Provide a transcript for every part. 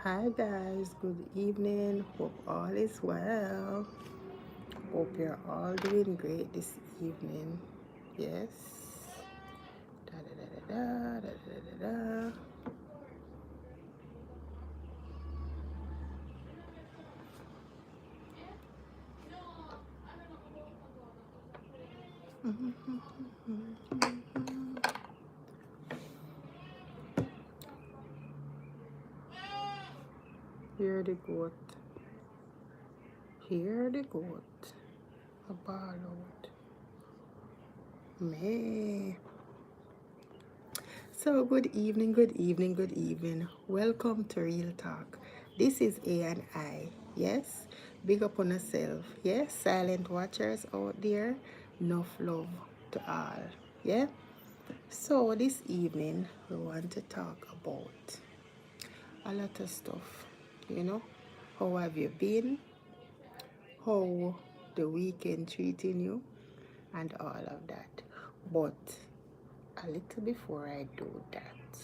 Hi guys, good evening. Hope all is well. Hope you're all doing great this evening. Yes. Da da da da da da da da da. Hear the goat. Hear the goat. A ball out. May. So good evening, good evening, good evening. Welcome to Real Talk. This is A and I. Yes, big up on yourself. Yes, silent watchers out there. Enough love to all. Yeah. So this evening we want to talk about a lot of stuff. You know, how have you been? How the weekend treating you, and all of that. But a little before I do that,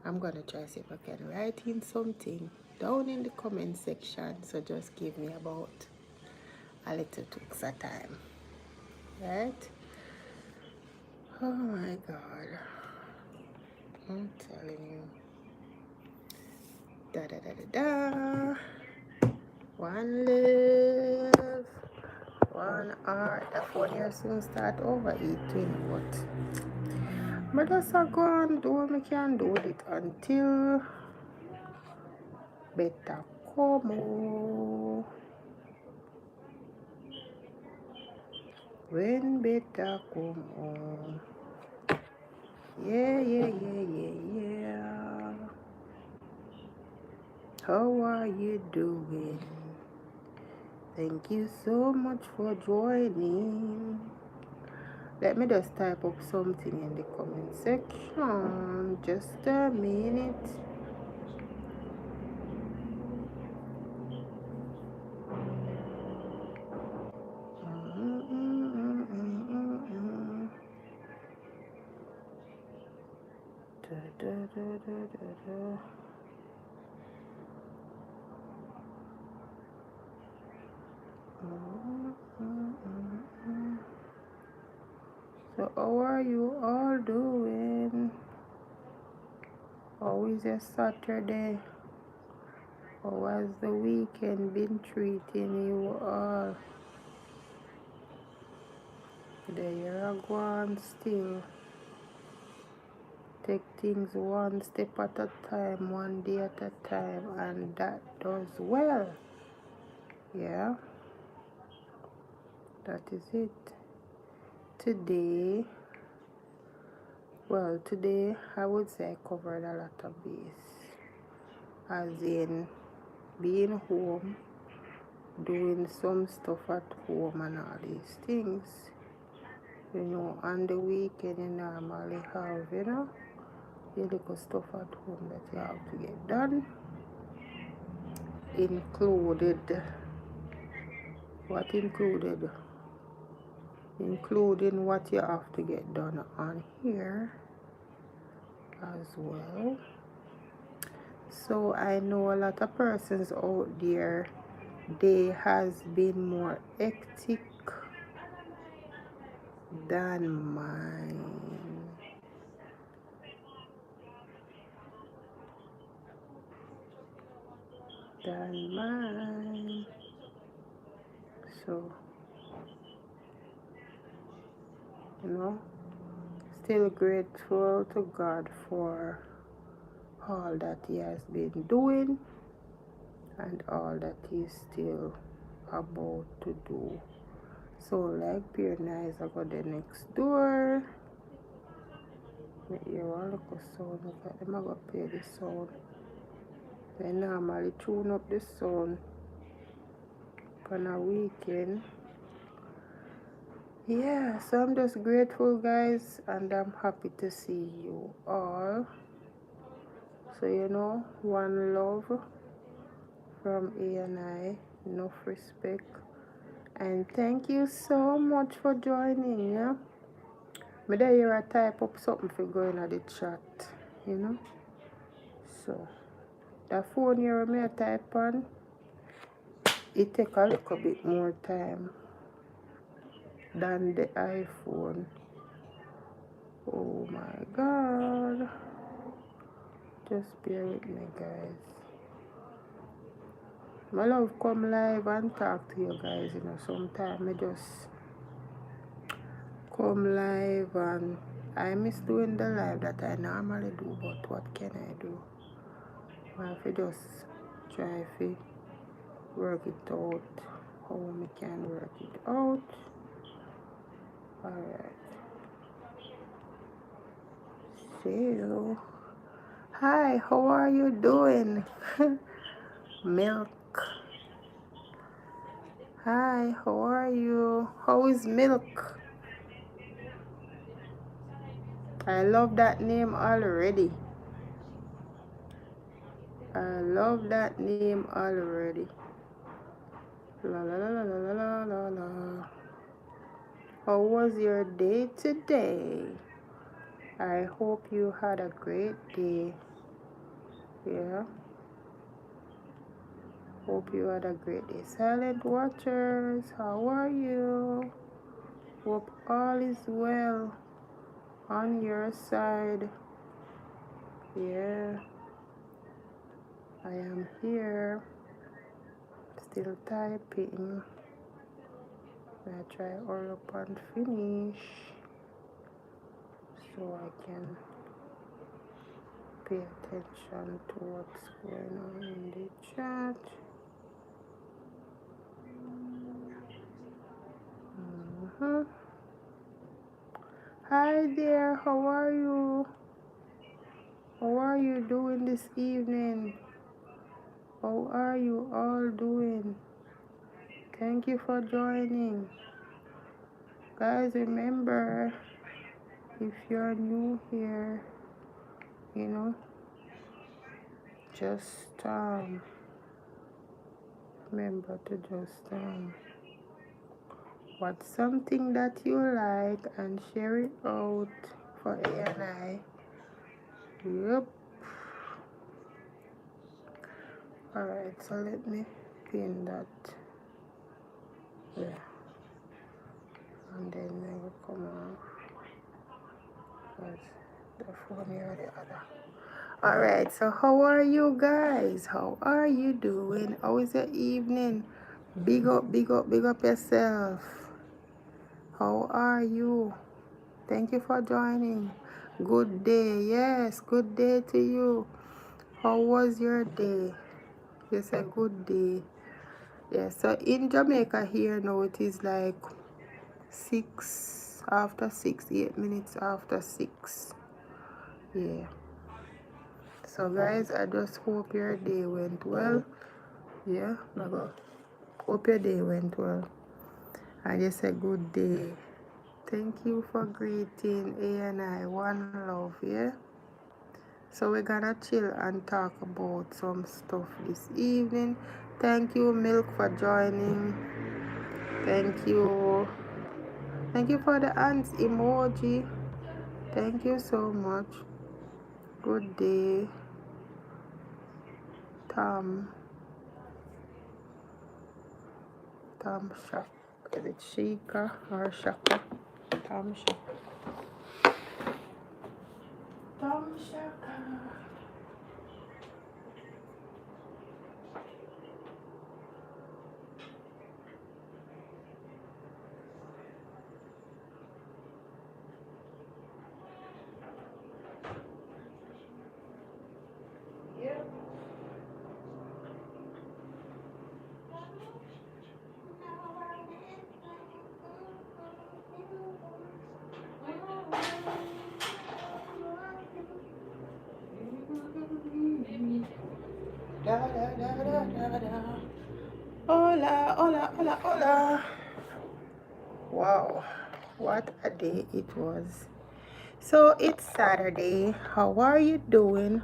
I'm gonna try see if I can write in something down in the comment section. So just give me about a little tweaks of time. Right? Oh my god. I'm telling you. Da da da da da. One live. One hour. The phone here soon start overeating. But I just go and do what I can do with it until better come. When better come on. Yeah, yeah, yeah, yeah, yeah. How are you doing? Thank you so much for joining. Let me just type up something in the comment section. Just a minute. Da, da, da, da, da, da. So how are you all doing? How is your Saturday? How has the weekend been treating you all? There you go, still take things one step at a time, one day at a time, and that does well. Yeah, that is it. Today, today I would say I covered a lot of base, as in being home, doing some stuff at home and all these things. You know, on the weekend you normally have, your little stuff at home that you have to get done, included, what included? Including what you have to get done on here as well. So I know a lot of persons out there, they has been more hectic than mine. So, still grateful to God for all that He has been doing and all that He's still about to do. So, like Pure Nice, I got the next door. You want to look at sound, look at them, I got play the sound. They normally tune up the sound on a weekend. Yeah, so I'm just grateful, guys, and I'm happy to see you all. So, one love from A and I, enough respect, and thank you so much for joining. Yeah, me there here I type up something for going at the chat, So The phone here may type on, it take a little bit more time than the iPhone. Oh my god. Just bear with me, guys. My love come live and talk to you guys, you know. Sometimes I just come live and I miss doing the live that I normally do, but what can I do? I have to just try to work it out, how we can work it out. Alright. So, hi, how are you doing? Milk. Hi, how are you? How is Milk? I love that name already. I love that name already. La la la la la la la la. How was your day today? I hope you had a great day. Yeah. Hope you had a great day. Silent watchers, how are you? Hope all is well on your side. Yeah. I am here. Still typing. I try all up and finish so I can pay attention to what's going on in the chat. Hi there, how are you? How are you doing this evening? How are you all doing? Thank you for joining. Guys, remember, if you're new here, you know, just remember to just watch something that you like and share it out for A and I. Yep. Alright, so let me pin that. Yeah. And then I will come off. Because the phone here or the other. Alright, so how are you guys? How are you doing? How is your evening? Big up, big up, big up yourself. How are you? Thank you for joining. Good day. Yes, good day to you. How was your day? Yes, a good day. Yeah, so in Jamaica here now it is like 6 after 6, 8 minutes after 6. Yeah. So guys, I just hope your day went well. Yeah, hope your day went well. And just a good day. Thank you for greeting A and I. One love, yeah? So we're gonna chill and talk about some stuff this evening. Thank you, Milk, for joining. Thank you. Thank you for the ants emoji. Thank you so much. Good day. Tom Shaka. Is it Shika or Shaka? Tom Shaka. Tom Shaka. Da, da, da, da, da, da. Hola, hola, hola, hola. Wow, what a day it was. So it's Saturday. How are you doing?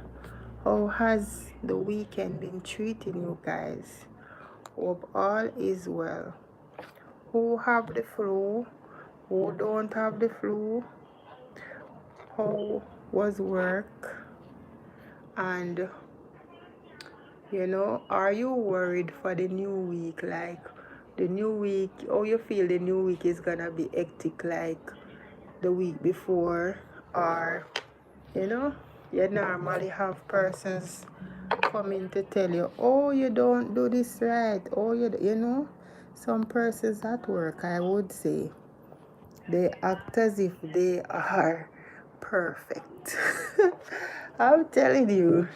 How has the weekend been treating you guys? Hope all is well. Who have the flu? Who don't have the flu? How was work? And You know, are you worried for the new week? Like the new week, how you feel the new week is gonna be hectic like the week before? Or, you know, you normally have persons coming to tell you, oh, you don't do this right. Oh, you know, some persons at work, I would say, they act as if they are perfect. I'm telling you,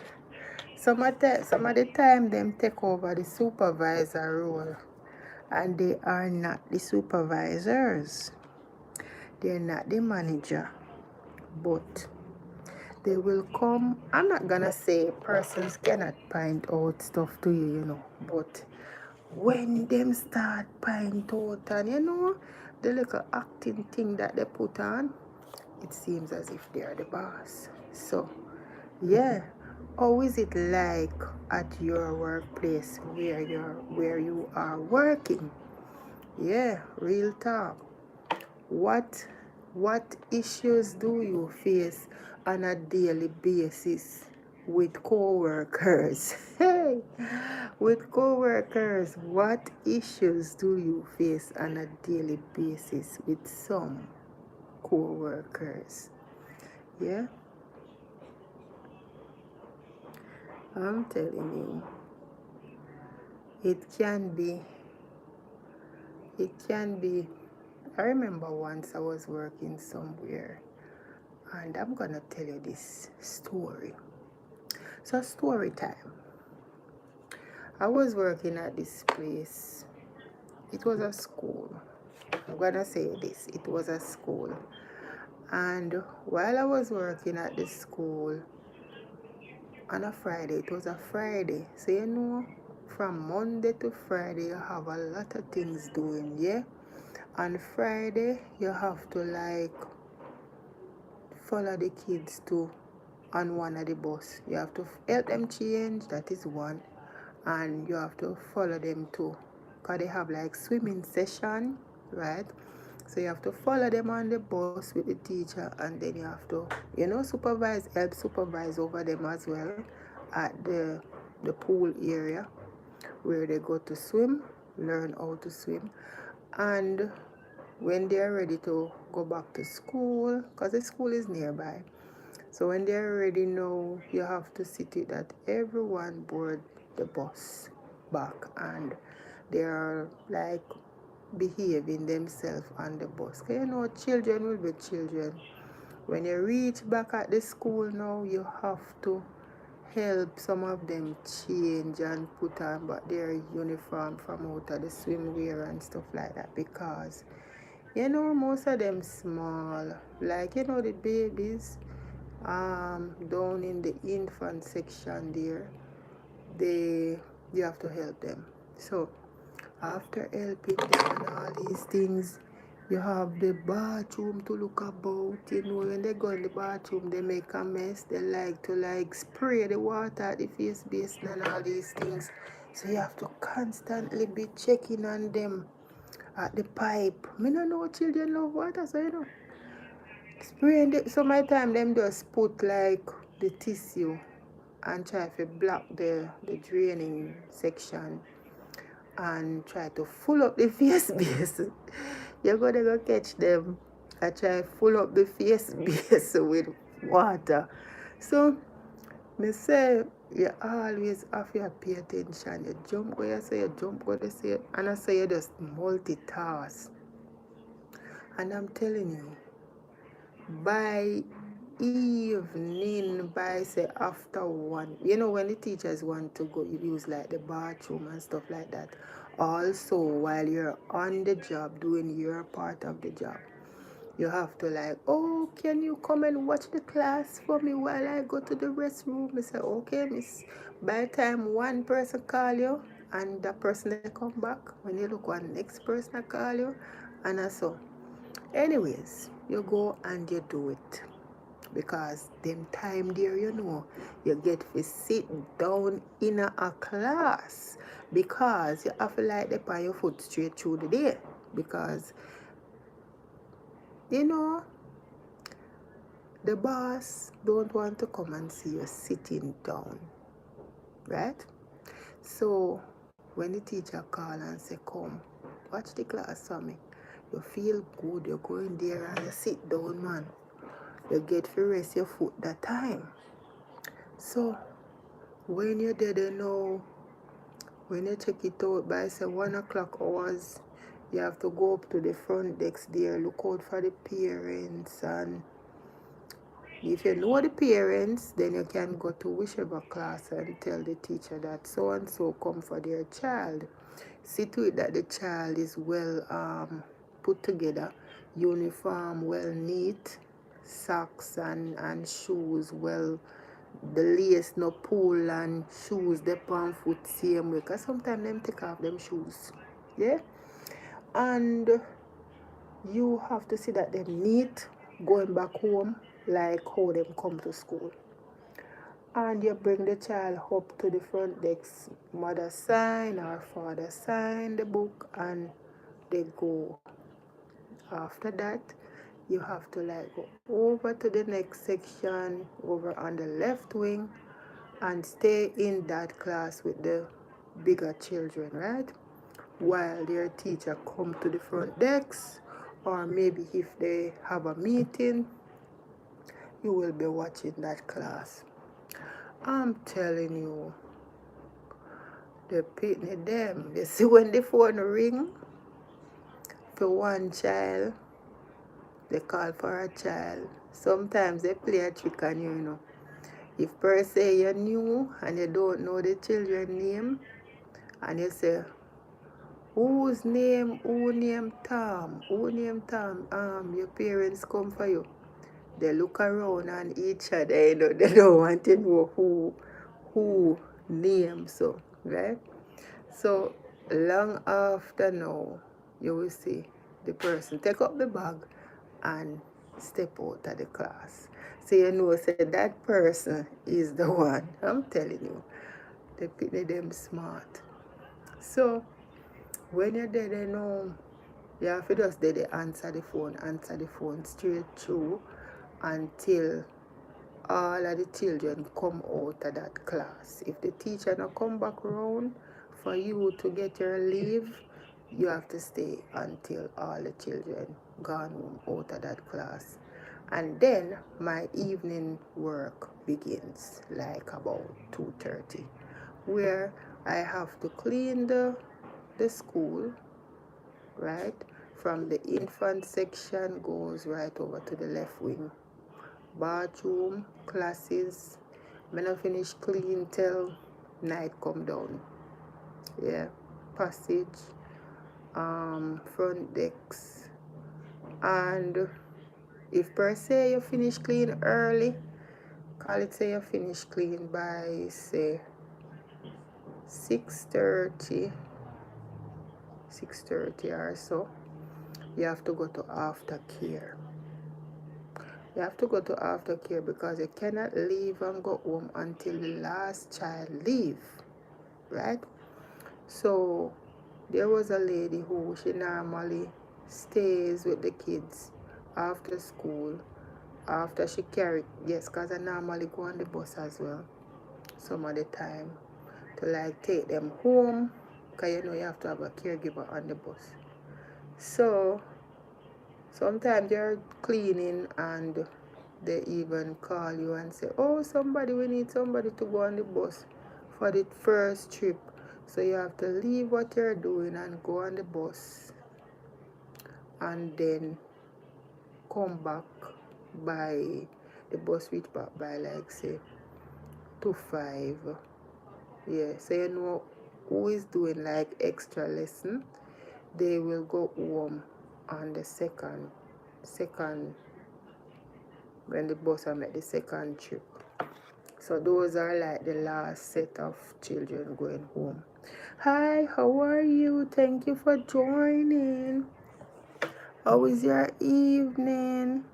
some of the time them take over the supervisor role and they are not the supervisors. They're not the manager, but they will come. I'm not gonna say persons cannot point out stuff to you, you know, but when them start point out and you know the little acting thing that they put on, it seems as if they are the boss. So yeah, how is it like at your workplace where you are working? Yeah, real talk. What what issues do you face on a daily basis with co-workers? Hey, with co-workers, what issues do you face on a daily basis with some co-workers? Yeah, I'm telling you, it can be, it can be. I remember once I was working somewhere, and I'm gonna tell you this story. So, story time. I was working at this place. It was a school. I'm gonna say this, it was a school. And while I was working at the school on a Friday, it was a Friday. So, you know, from Monday to Friday, you have a lot of things doing, yeah? On Friday, you have to like follow the kids to on one of the bus. You have to help them change, that is one. And you have to follow them too. Because they have like swimming session, right? So you have to follow them on the bus with the teacher and then you have to, you know, help supervise over them as well at the pool area where they go to swim, learn how to swim. And when they're ready to go back to school, because the school is nearby, so when they're ready now, you have to see to it that everyone board the bus back and they are like behaving themselves on the bus. 'Cause you know, children will be children. When you reach back at the school now, you have to help some of them change and put on back their uniform from out of the swimwear and stuff like that because you know most of them small, like you know the babies down in the infant section there, they you have to help them. So after helping them and all these things, you have the bathroom to look about. You know, when they go in the bathroom, they make a mess. They like to like spray the water at the face basin and all these things. So you have to constantly be checking on them at the pipe. Me no know children love water, so you know. Spraying the, so my time them just put like the tissue and try to block the draining section and try to full up the face base. You're gonna go catch them and try full up the face base with water. So me say you always have to pay attention. You jump where you say you jump where you say and I say you just multitask. And I'm telling you, by evening, by say after 1, you know, when the teachers want to go use like the bathroom and stuff like that, also while you're on the job doing your part of the job, you have to like, oh, can you come and watch the class for me while I go to the restroom? I say, okay, miss. By the time one person call you and that person they come back, when you look one next person call you, and so anyways, you go and you do it because them time there, you know, you get to sit down in a class because you have to like the on your foot straight through the day because you know the boss don't want to come and see you sitting down, right? So when the teacher call and say, come, watch the class for me, you feel good, you go in there and you sit down, man. You get to rest your foot that time. So when you're there, you know, when you check it out by say 1 o'clock hours, you have to go up to the front desk there, look out for the parents, and if you know the parents, then you can go to whichever class and tell the teacher that so and so come for their child. See to it that the child is well put together, uniform well neat, socks and shoes well, the lace no pull, and shoes they on foot same way, because sometimes them take off them shoes. Yeah, and you have to see that them neat going back home like how them come to school. And you bring the child up to the front desk, mother sign or father sign the book, and they go. After that, you have to like go over to the next section over on the left wing and stay in that class with the bigger children, right? While their teacher come to the front desk, or maybe if they have a meeting, you will be watching that class. I'm telling you, the pitney them, you see when the phone ring for one child, they call for a child. Sometimes they play a trick on you, you know. If per se you're new and you don't know the children name, and you say, who name Tom? Who name Tom? Your parents come for you. They look around on each other, you know, they don't want to know who name so, right? So long after now, you will see the person take up the bag and step out of the class. So you know, say that person is the one. I'm telling you, they pick them smart. So when you're there, you know, you have to just there, they answer the phone straight through until all of the children come out of that class. If the teacher not come back around for you to get your leave, you have to stay until all the children gone home out of that class. And then my evening work begins like about 2:30, where I have to clean the school, right? From the infant section goes right over to the left wing. Bathroom, classes, when I finish clean till night come down. Yeah, passage, front decks. And if per se you finish clean early, call it say you finish clean by say 6:30 or so, you have to go to aftercare. You have to go to aftercare because you cannot leave and go home until the last child leave, right? So there was a lady who she normally stays with the kids after school, after she carry, yes, because I normally go on the bus as well some of the time to like take them home, because you know you have to have a caregiver on the bus. So sometimes they're cleaning and they even call you and say, oh, we need somebody to go on the bus for the first trip. So you have to leave what you're doing and go on the bus and then come back by the bus reach back by like say 2:05. Yeah, so you know who is doing like extra lesson, they will go home on the second when the bus are make the second trip. So those are like the last set of children going home. Hi, how are you? Thank you for joining. How is your evening?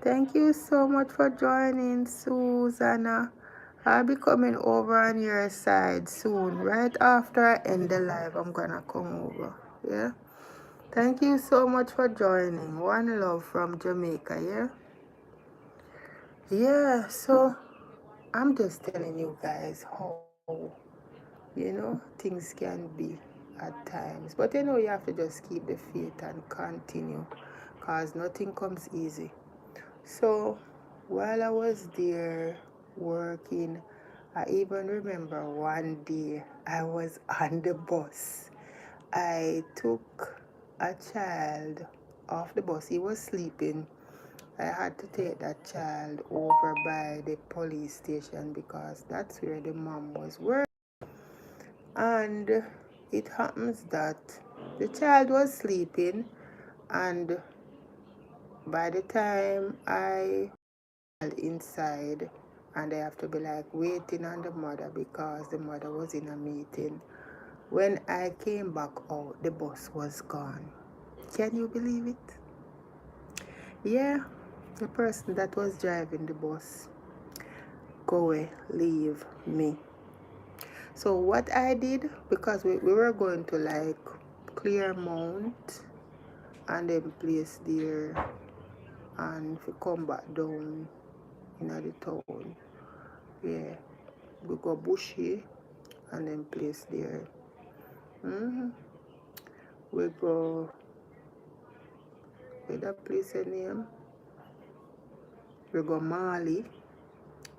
Thank you so much for joining, Susanna. I'll be coming over on your side soon. Right after I end the live, I'm gonna come over. Yeah? Thank you so much for joining. One love from Jamaica, yeah? Yeah, so I'm just telling you guys how things can be at times. But you have to just keep the faith and continue, because nothing comes easy. So while I was there working, I even remember one day I was on the bus. I took a child off the bus. He was sleeping. I had to take that child over by the police station because that's where the mom was working. And it happens that the child was sleeping, and by the time I inside, and I have to be like waiting on the mother because the mother was in a meeting. When I came back out, the bus was gone. Can you believe it? Yeah, the person that was driving the bus go away, leave me. So what I did, because we were going to like Clearmount and then place there, and if we come back down in the town, yeah, we go Bushy and then place there. We go with that place name. We go Mali,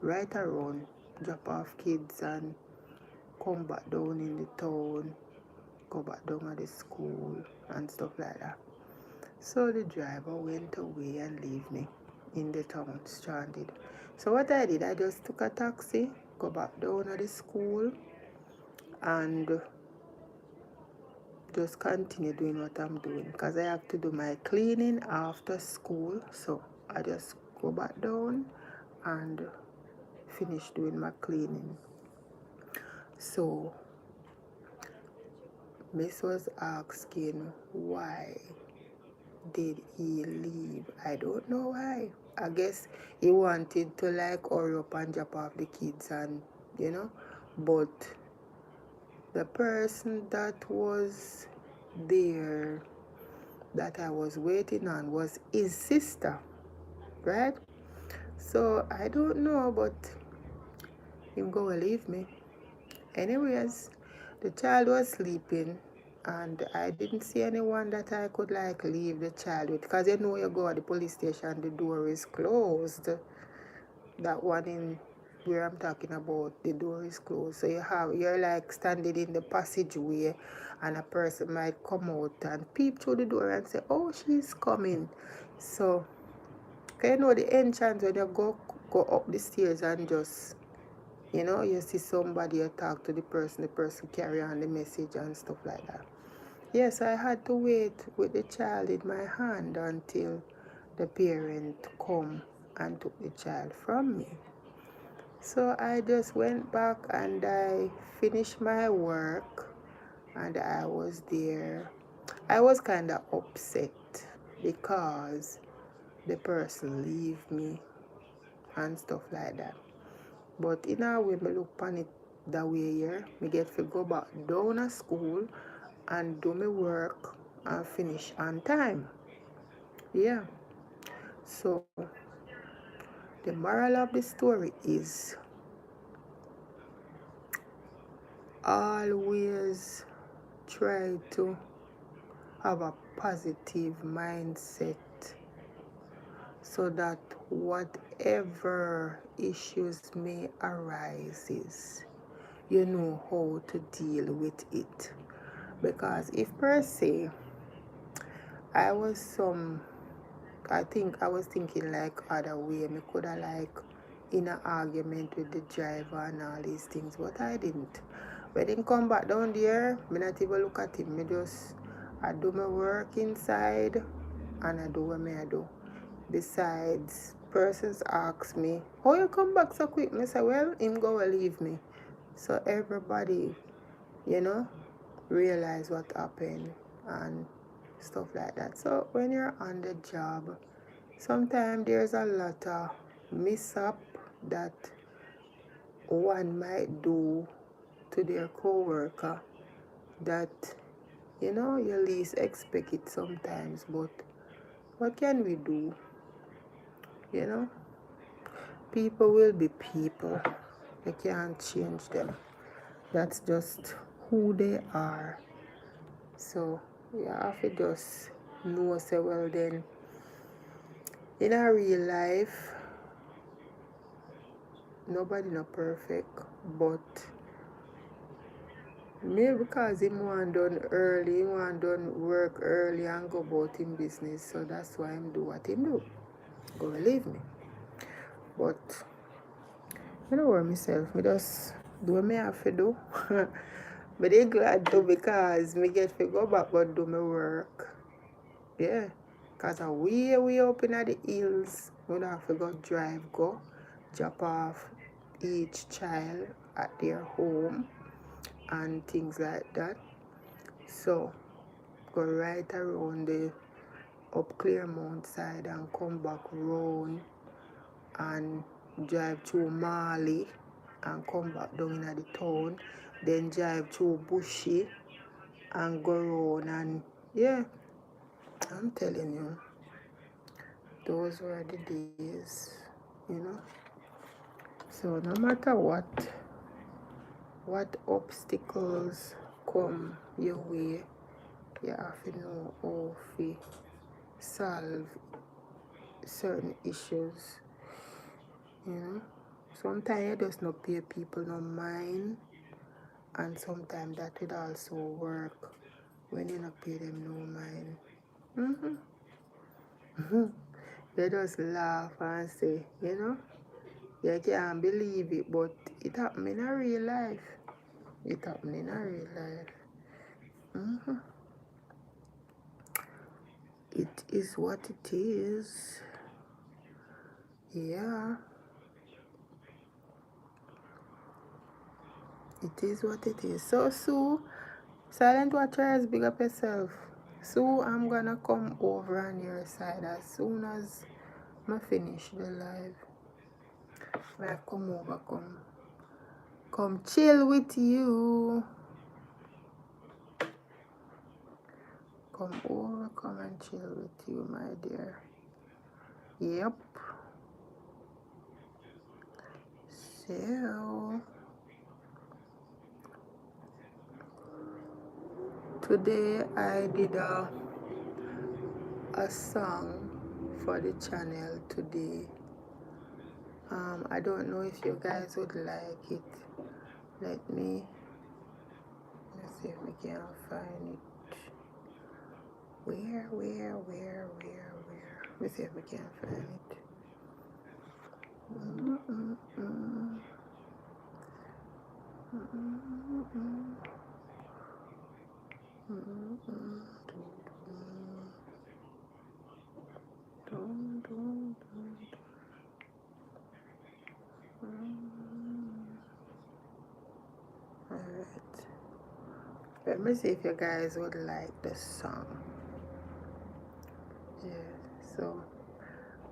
right around, drop off kids and come back down in the town, go back down at the school and stuff like that. So the driver went away and leave me in the town stranded. So what I did, I just took a taxi, go back down at the school and just continue doing what I'm doing because I have to do my cleaning after school. So I just go back down and finish doing my cleaning. So Miss was asking why did he leave. I don't know why. I guess he wanted to like hurry up and drop off the kids and but the person that was there that I was waiting on was his sister, right? So I don't know, but him go leave me. Anyways, the child was sleeping and I didn't see anyone that I could like leave the child with, because you go at the police station, the door is closed. That one in where I'm talking about, the door is closed. So you're like standing in the passageway and a person might come out and peep through the door and say, oh, she's coming. So the entrance when you go up the stairs and just you see somebody, you talk to the person carry on the message and stuff like that. Yes, I had to wait with the child in my hand until the parent come and took the child from me. So I just went back and I finished my work and I was there. I was kind of upset because the person leave me and stuff like that. But in a way, me look upon it that way here. Me get to go back down to school and do my work and finish on time. Yeah. So the moral of the story is always try to have a positive mindset so that whatever issues may arise, you know how to deal with it. Because if per se I think I was thinking like other way, me could have like in an argument with the driver and all these things, but I didn't. When he come back down there, me not even look at him. I do my work inside and I do what I do. Besides, persons ask me, how you come back so quick? I say, well, him go leave me. So everybody, realize what happened and stuff like that. So when you're on the job, sometimes there's a lot of mishap that one might do to their co-worker that you least expect it sometimes, but what can we do? People will be people. You can't change them. That's just who they are. So you have to just know, say, well then, in a real life, nobody not perfect, but maybe because him want done early, he want done work early and go about him business, so that's why him do what him do. Go believe me. But I don't worry myself, me just do what me have to do. But they glad too because me get to go back but do my work. Yeah. Because I'm way up in the hills. We don't have to go drive, go drop off each child at their home and things like that. So go right around the up Claremont side and come back round and drive through Mali and come back down in the town. Then drive through Bushy and go round and yeah, I'm telling you, those were the days, you know. So no matter what obstacles come your way, you have to know how to solve certain issues, you know. Sometimes you just not pay people no mind, and sometimes that would also work when you not pay them no mind. They just laugh and say, you know, you can't believe it, but it happened in a real life. It happened in a real life. It is what it is. Yeah. It is what it is. So, Sue, silent watchers, big up yourself. Sue, I'm gonna come over on your side as soon as I finish the live. I come over, come chill with you. Come over, come and chill with you, my dear. Yep. So today I did a song for the channel today. I don't know if you guys would like it. Let's see if we can find it. Where? Let's see if we can find it. Alright. Let me see if you guys would like the song. Yeah, so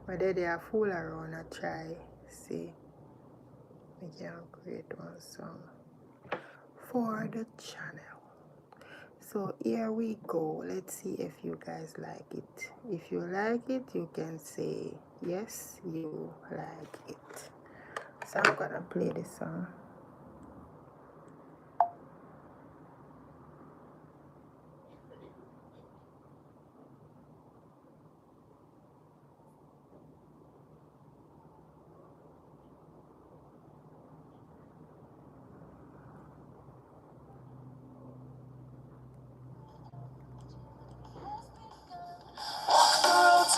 whether they are fool around or try, see, we can create one song for the channel. So here we go. Let's see if you guys like it. If you like it, you can say yes, you like it. So I'm gonna play this song.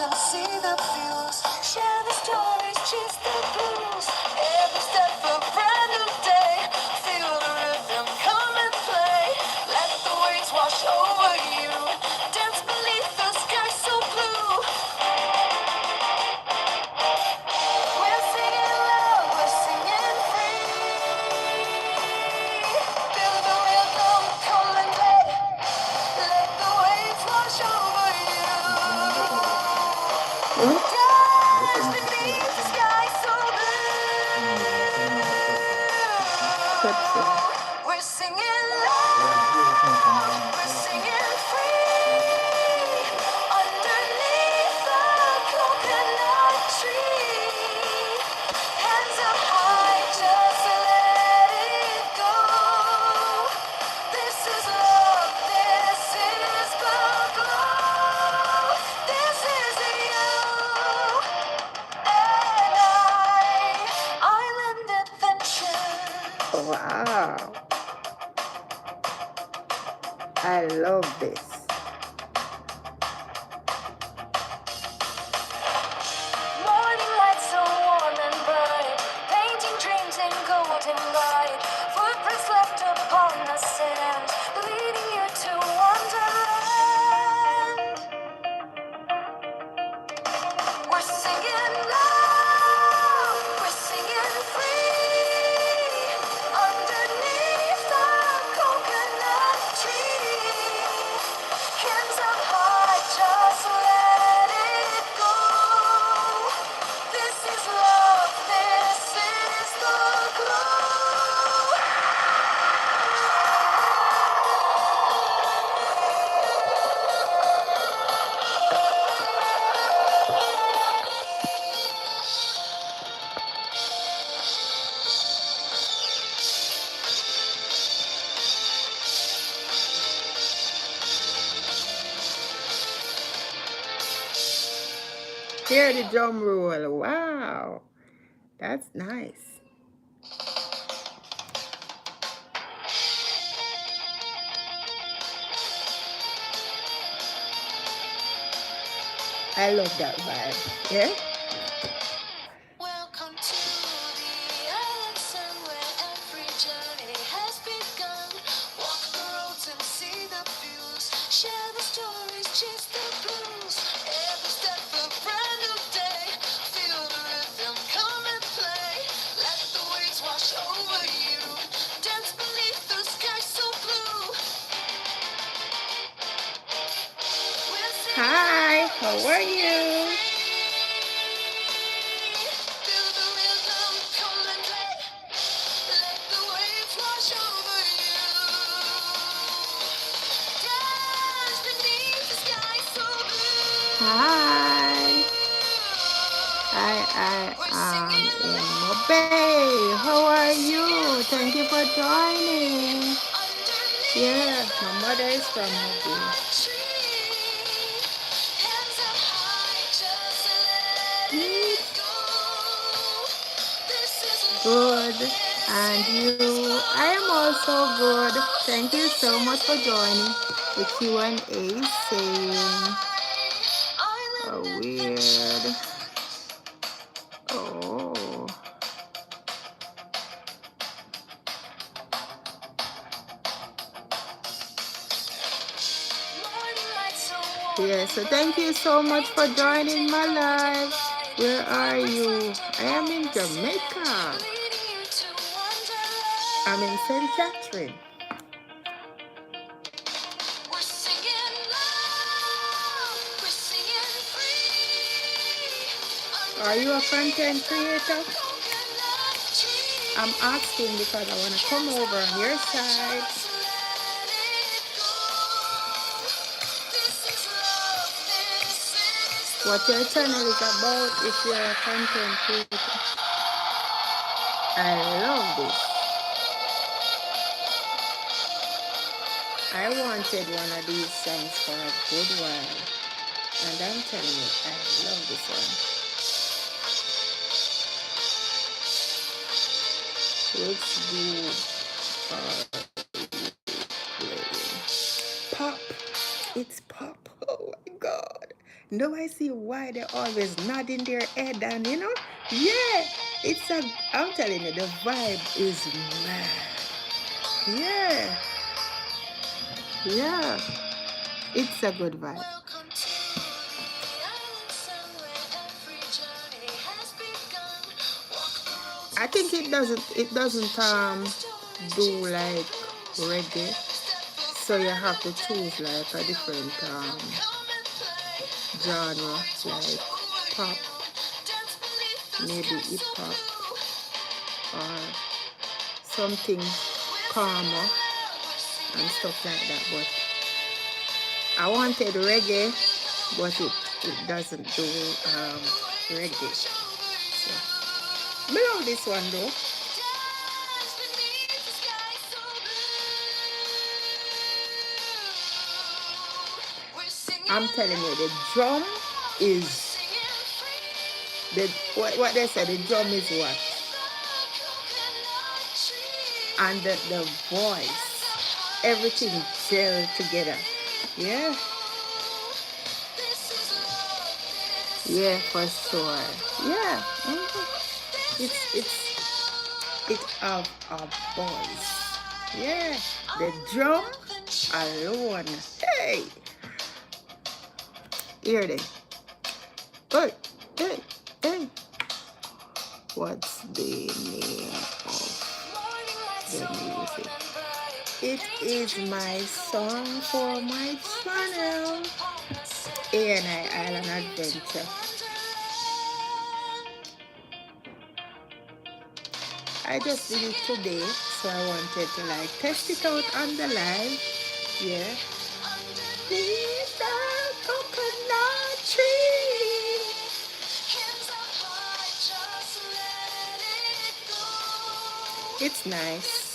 And see the views, share the stories, chase the blues. Every step a brand new day. Feel the rhythm, come and play. Let the waves wash over you. Dance beneath the sky so blue. We're singing loud, we're singing free. Feel the rhythm, come and play. Let the waves wash over you. Wow. I love this. Morning light so warm and bright, painting dreams in golden light. Footprints left upon the sand, leading you to wonderland. We're singing loud, we're singing free, underneath the coconut tree. Hands up high, just let it go. This is love, this is the glow. Hear the drum roll. Wow. That's nice. I love that vibe. Yeah? Welcome to the island sun where every journey has begun. Walk the roads and see the views. Share the stories, chase the blues. Every step a brand new day. Feel the rhythm, come and play. Let the waves wash over you. Dance beneath the sky so blue. We're singing Hi, love, how we're are singing you? free. Feel the rhythm, come and play. Let the waves wash over you. Dance beneath the sky so blue. Hi. I We're am singing in Mobay. How are loud, you? Thank you for joining. underneath Yeah, the my mother is from Mobay. coconut tree. Hands up high, just let it go. This is love, Good. this And is you? I am also good. glow. Thank you This so is much for joining. The love. Q&A saying, Island weird. adventure. Oh. Morning light so warm Yeah, and so thank you bright, so much for painting dreams in joining my golden live. light. Where are Footprints you? left I am upon in the sand, Jamaica. leading you to I'm in St. wonderland. Catherine. We're singing loud, we're singing free. Are you a Underneath content the creator? coconut tree. I'm asking because I want to come Hands over up on your high, side. just let it go. This is love, this is the What your channel is about if you're a glow. content creator. I love this. I wanted one of these songs for a good while. And I'm telling you, I love this one. Which group are you playing? Pop. It's pop. Oh my God. Now I see why they're always nodding their head and yeah, I'm telling you, the vibe is mad. Yeah, yeah. It's a good vibe. Welcome to the island sun where every journey has begun. Walk the roads I and think see it the doesn't it views. doesn't Share the stories, do chase the like blues. reggae. Every step a So you brand have new to day. choose like a Feel the different rhythm, come and play. Let the genre, waves wash like over pop, you. Dance beneath the maybe sky hip so hop, blue. or something We're singing calmer loud, we're and singing stuff like that. But free. I wanted Feel the reggae, rhythm, but it come and it play. doesn't do Let the waves reggae. wash over So you. I love this one though. Dance beneath the sky so blue. We're I'm singing telling you, the drum loud, we're is singing the free. what they say. The drum is what? Underneath the coconut tree. and the voice, everything gel together. Yeah, yeah, for sure. Yeah, it's of a voice. Yeah, the drum alone. Hey, hear them. Hey, hey, hey. What's the name of the music? It is my song for my channel, ANI Island Adventure. I just did it today, so I wanted to like test it out on the live. Yeah. Underneath the coconut tree. It's nice.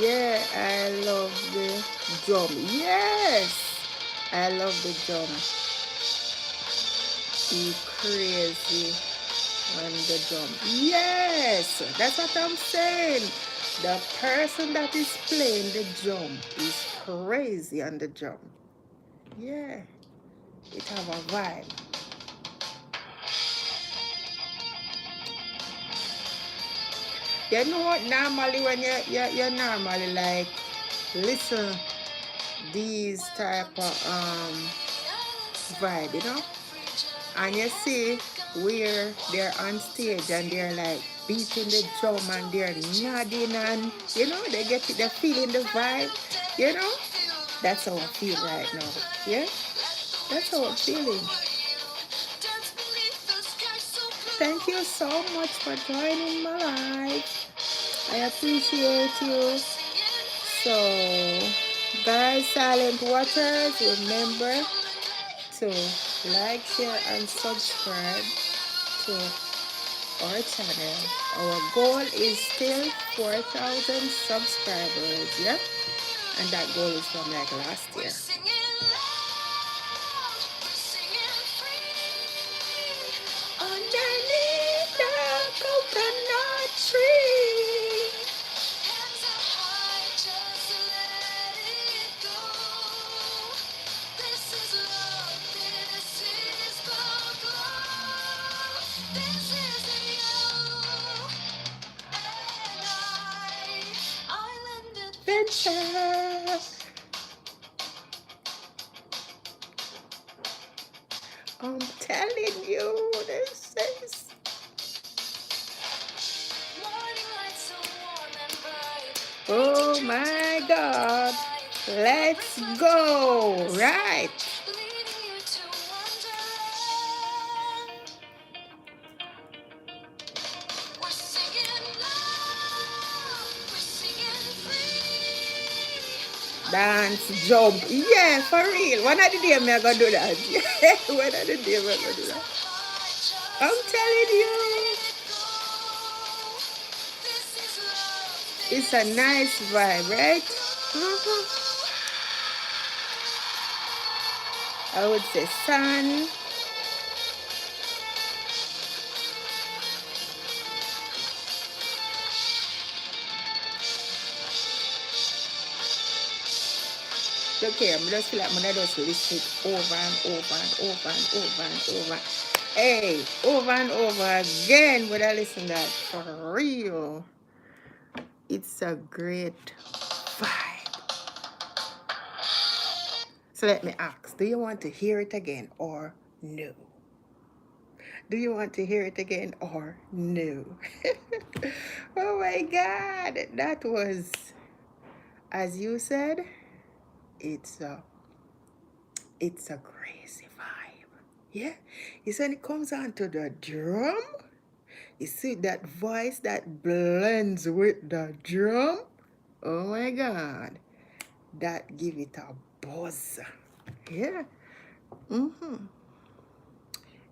Yeah, I love the drum. Yes, I love the drum. Be crazy on the drum. Yes, that's what I'm saying. The person that is playing the drum is crazy on the drum. Yeah, it have a vibe. You know what? Normally, when you normally like listen these type of vibe, you know, and you see where they're on stage and they're like beating the drum and they're nodding and you know they get it, they're feeling the vibe, you know. That's how I feel right now. Yeah, that's how I'm feeling. Thank you so much for joining my live. I appreciate you. So, guys, silent watchers, remember to like, share, and subscribe to our channel. Our goal is still 4,000 subscribers, yeah? And that goal is from like last year. Underneath the coconut tree. Adventure. I'm telling you, this is. Oh my God. Let's go. Right. Dance, jump. Yeah, for real. One of the day I'm gonna do that. Yeah, one of the day I'm gonna do that. I'm telling you. It's a nice vibe, right? I would say sun. Okay, I'm just feel like I'm gonna just listen it over and over and over and over and over. Hey, over and over again when I listen that for real. It's a great vibe. So let me ask, do you want to hear it again or no? Do you want to hear it again or no? Oh my God, that was, as you said, it's a crazy vibe. Yeah, you see when it comes on to the drum, you see that voice that blends with the drum. Oh my God, that give it a buzz. Yeah.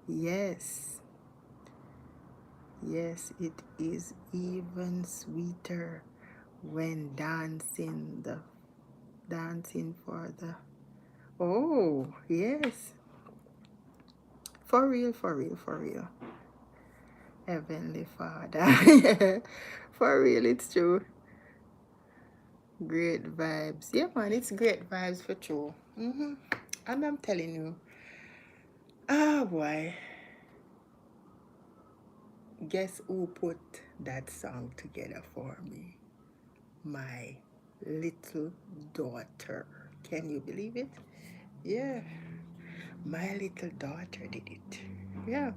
Yes. Yes, it is even sweeter when dancing for the Oh, yes. For real, for real, for real. Heavenly Father. For real, it's true. Great vibes. Yeah, man, it's great vibes for true. And I'm telling you, ah, boy, guess who put that song together for me? My little daughter. Can you believe it? Yeah, my little daughter did it. Yeah,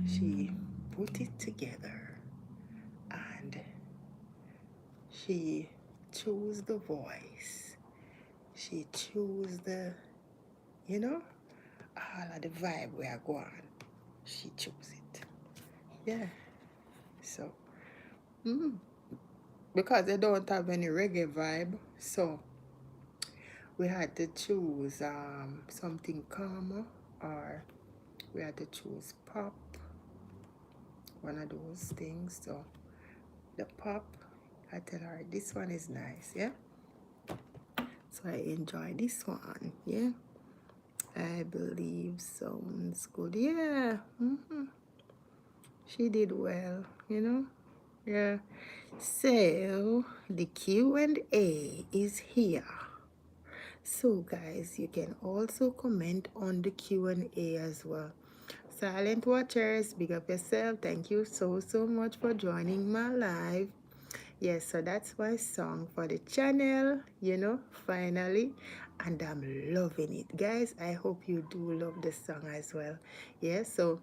she put it together and she chose the voice. She chose the, you know, all of the vibe we are going. She chose it. Yeah. So, because they don't have any reggae vibe, so we had to choose something calmer, or we had to choose pop, one of those things. So the pop, I tell her this one is nice, yeah. So I enjoy this one, yeah. I believe sounds good, yeah. She did well, you know, yeah. So the Q&A is here. So guys, you can also comment on the Q&A as well. Silent watchers, big up yourself. Thank you so much for joining my live. Yes, so that's my song for the channel, you know, finally. And I'm loving it. Guys, I hope you do love the song as well. Yeah, so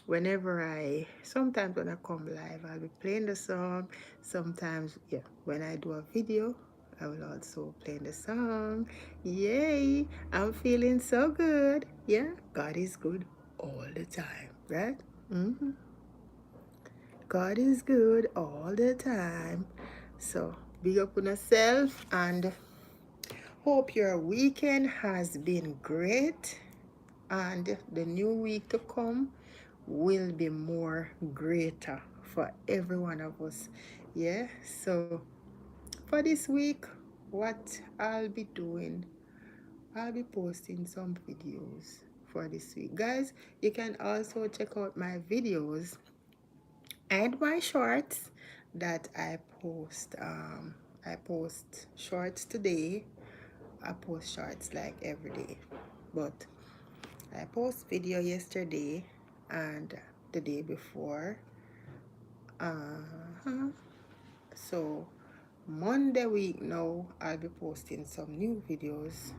sometimes when I come live, I'll be playing the song. Sometimes, yeah, when I do a video, I will also play the song. Yay, I'm feeling so good. Yeah, God is good all the time, right? God is good all the time. So, big up on yourself and hope your weekend has been great. And the new week to come will be more greater for every one of us. Yeah, so for this week, what I'll be doing, I'll be posting some videos for this week. Guys, you can also check out my videos and my shorts that I post. I post shorts today. I post shorts like every day, but I post video yesterday and the day before. So Monday week now I'll be posting some new videos.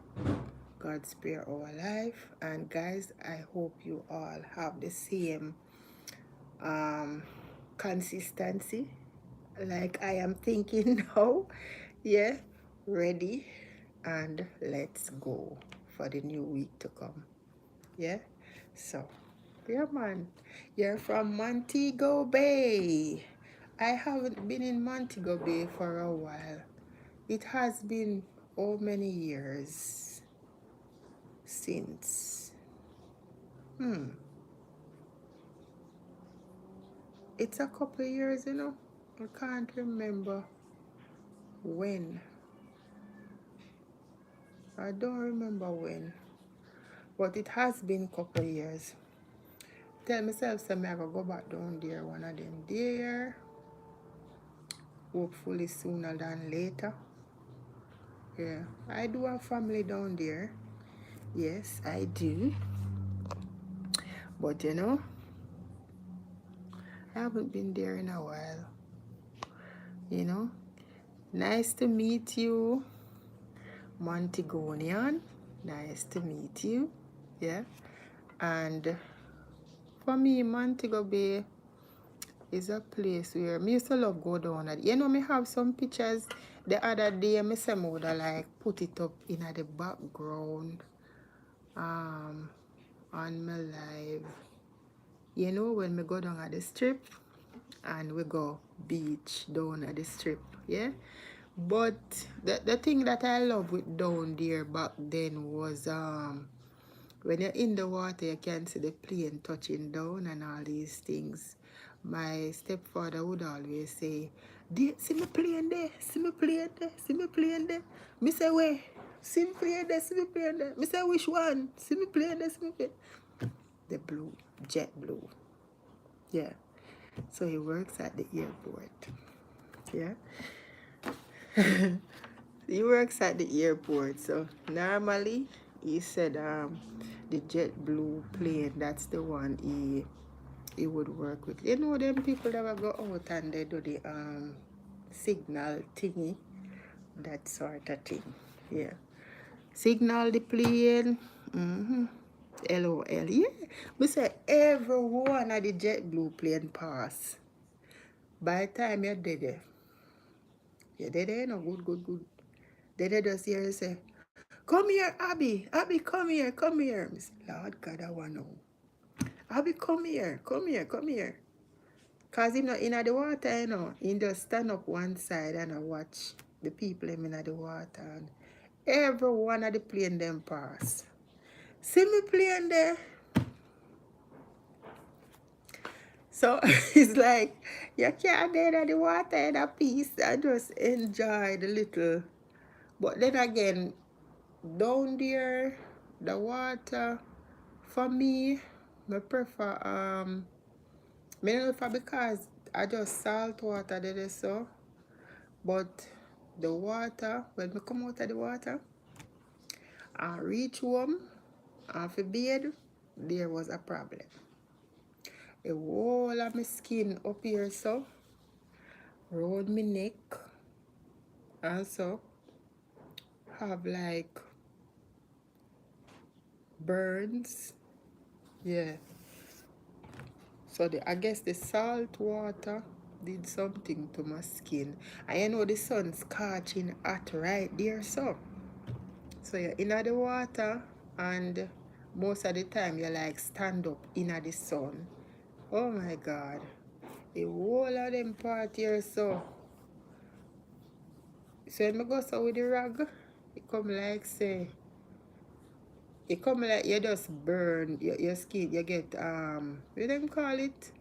God spare our life. And guys, I hope you all have the same consistency like I am thinking now. Yeah, ready and let's go for the new week to come. Yeah, so yeah, man, you're from Montego Bay. I haven't been in Montego Bay for a while. It has been how many years since? It's a couple of years, you know. I can't remember when. I don't remember when, but it has been a couple of years. Tell myself some I go back down there one of them there. Hopefully sooner than later. Yeah, I do have family down there. Yes, I do. But you know, I haven't been there in a while. You know, nice to meet you, Montegonian. Nice to meet you. Yeah, and for me, Montego Bay is a place where me used to love go down at. You know, me have some pictures the other day. Me say me woulda like put it up in the background on my live. You know, when we go down at the strip and we go beach down at the strip, yeah. But the thing that I love with down there back then was when you're in the water, you can see the plane touching down and all these things. My stepfather would always say, see me plane there, see me plane there, see me plane there. Me say, where? See me playing this, see me playing that. Me say, which one? See me playing this, see me playing. The blue, jet blue. Yeah. So he works at the airport. Yeah. He works at the airport. So normally he said the jet blue plane, that's the one he would work with. You know them people that will go out and they do the signal thingy, that sort of thing. Yeah. Signal the plane. LOL. Yeah. We say every one of the jet blue plane pass. By the time you're there, you know, good. Then they just hear you say, come here, Abby. Abby, come here, come here. I say, Lord God, I want to know. Abby, come here, come here, come here. Because him not in the water, you know. He just stand up one side and I watch the people in the water. And every one of the plane them pass. See me playing there? So it's like you can't get in the water in a piece and just enjoy the little. But then again, down there, the water, for me, I prefer I don't know if I because I just salt water there so, but the water, when I come out of the water, I reach home, and for bed, there was a problem. The whole of my skin up here so, round my neck, and so have like burns. Yeah. So I guess the salt water did something to my skin. And you know the sun's scorching hot right there so. So you're in the water and most of the time you like stand up in the sun. Oh my God. The whole of them part here so. So when I go so with the rag, it come like say, it come like you just burn your skin. You get what do them call it?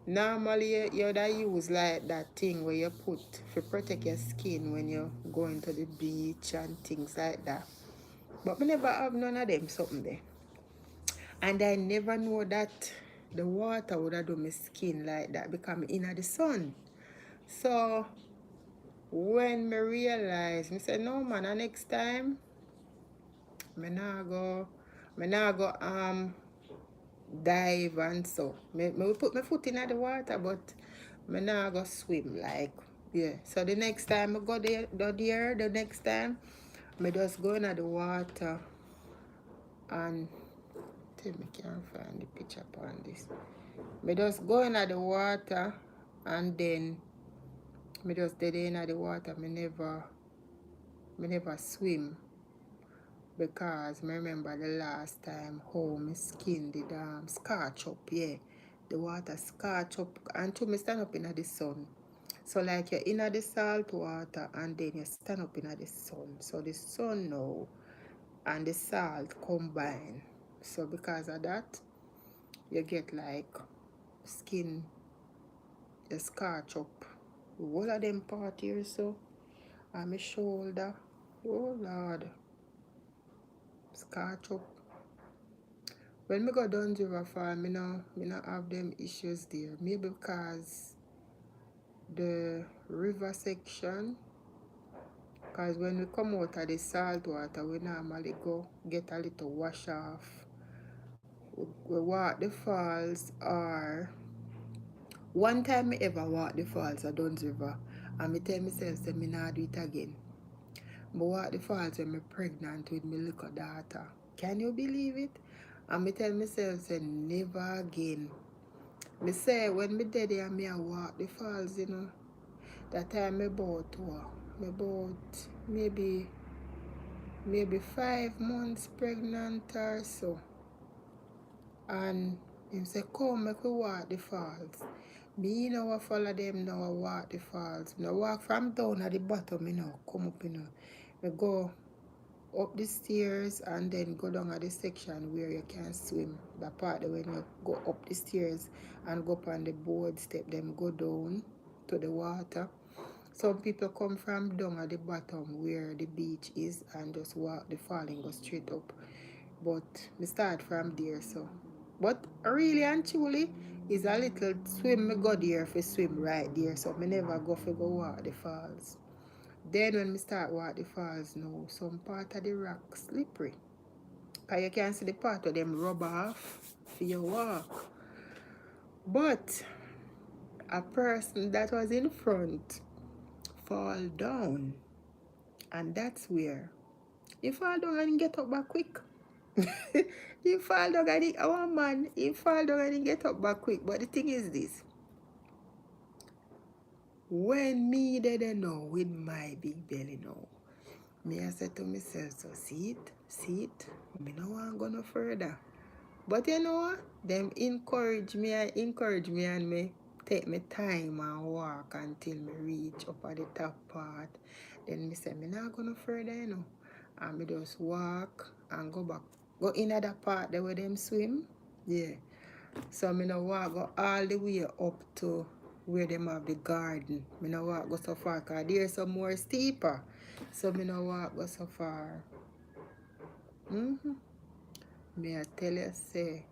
Normally you would use like that thing where you put to protect your skin when you're going to the beach and things like that. But I never have none of them something there. And I never know that the water would have done my skin like that because I'm in the sun. So when I realized, I said, no man, next time I not go dive and so. Me will put my foot in the water, but I not go swim like, yeah. So the next time I go there, the next time, I just go in the water and tell me can't find the picture on this. I just go in the water and then I just dead in the water. I never swim because I remember the last time how my skin did scorch up, yeah. The water scorch up until me stand up in the sun. So like you're in the salt water and then you stand up in the sun. So the sun now and the salt combine. So because of that, you get like skin, the scorch up. All of them part here so. And my shoulder. Oh Lord. Scorch up. When I go down to River Farm, I not have them issues there. Maybe because the river section, because when we come out of the salt water, we normally go get a little wash off. We walk the falls, or one time I ever walk the falls at Duns River and I tell myself that I not do it again. I walk the falls when I'm pregnant with my little daughter. Can you believe it? And I tell myself that never again. I say when I dead there and I walk the falls, that time I about maybe 5 months pregnant or so. And him say, come, make we walk the falls. Me, I follow them now, I walk the falls. I walk from down at the bottom, come up, I go up the stairs and then go down at the section where you can swim. The part when you go up the stairs and go up on the board step, then go down to the water. Some people come from down at the bottom where the beach is and just walk the fall and go straight up. But we start from there, so. But really and truly, is a little swim me go there for swim right there, so me never go for go walk the falls. Then when me start walk the falls now, some part of the rock slippery. Cause you can see the part of them rub off for your walk. But a person that was in front fall down, and that's where you fall down and get up back quick. You fall down and our man, he fall down and get up back quick. But the thing is this, when me there now with my big belly now, me I said to myself, so see it, me no want go no further. But you know what? Them encourage me and me take me time and walk until me reach up at the top part. Then me say me not go no further, you know. And me just walk and go back. Go in at that part there where them swim. Yeah. So me no walk go all the way up to where them have the garden. Me no walk go so far because there's some more steeper. So me no walk go so far. Me I tell you say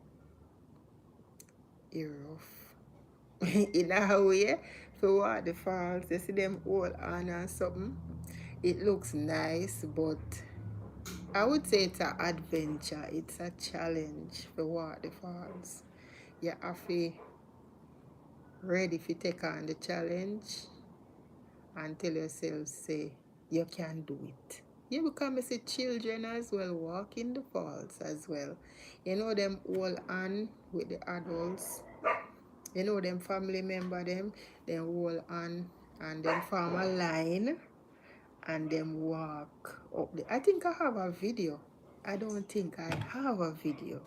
it rough. In a way, for walk the falls, you see them all on and something. It looks nice, but I would say it's an adventure. It's a challenge for walk the falls. You have to ready to take on the challenge and tell yourself, say, you can do it. Yeah, because I see children as well walk in the falls as well. You know them all on with the adults. You know them family member them all on and them form a line and them walk up the, I think I have a video. I don't think I have a video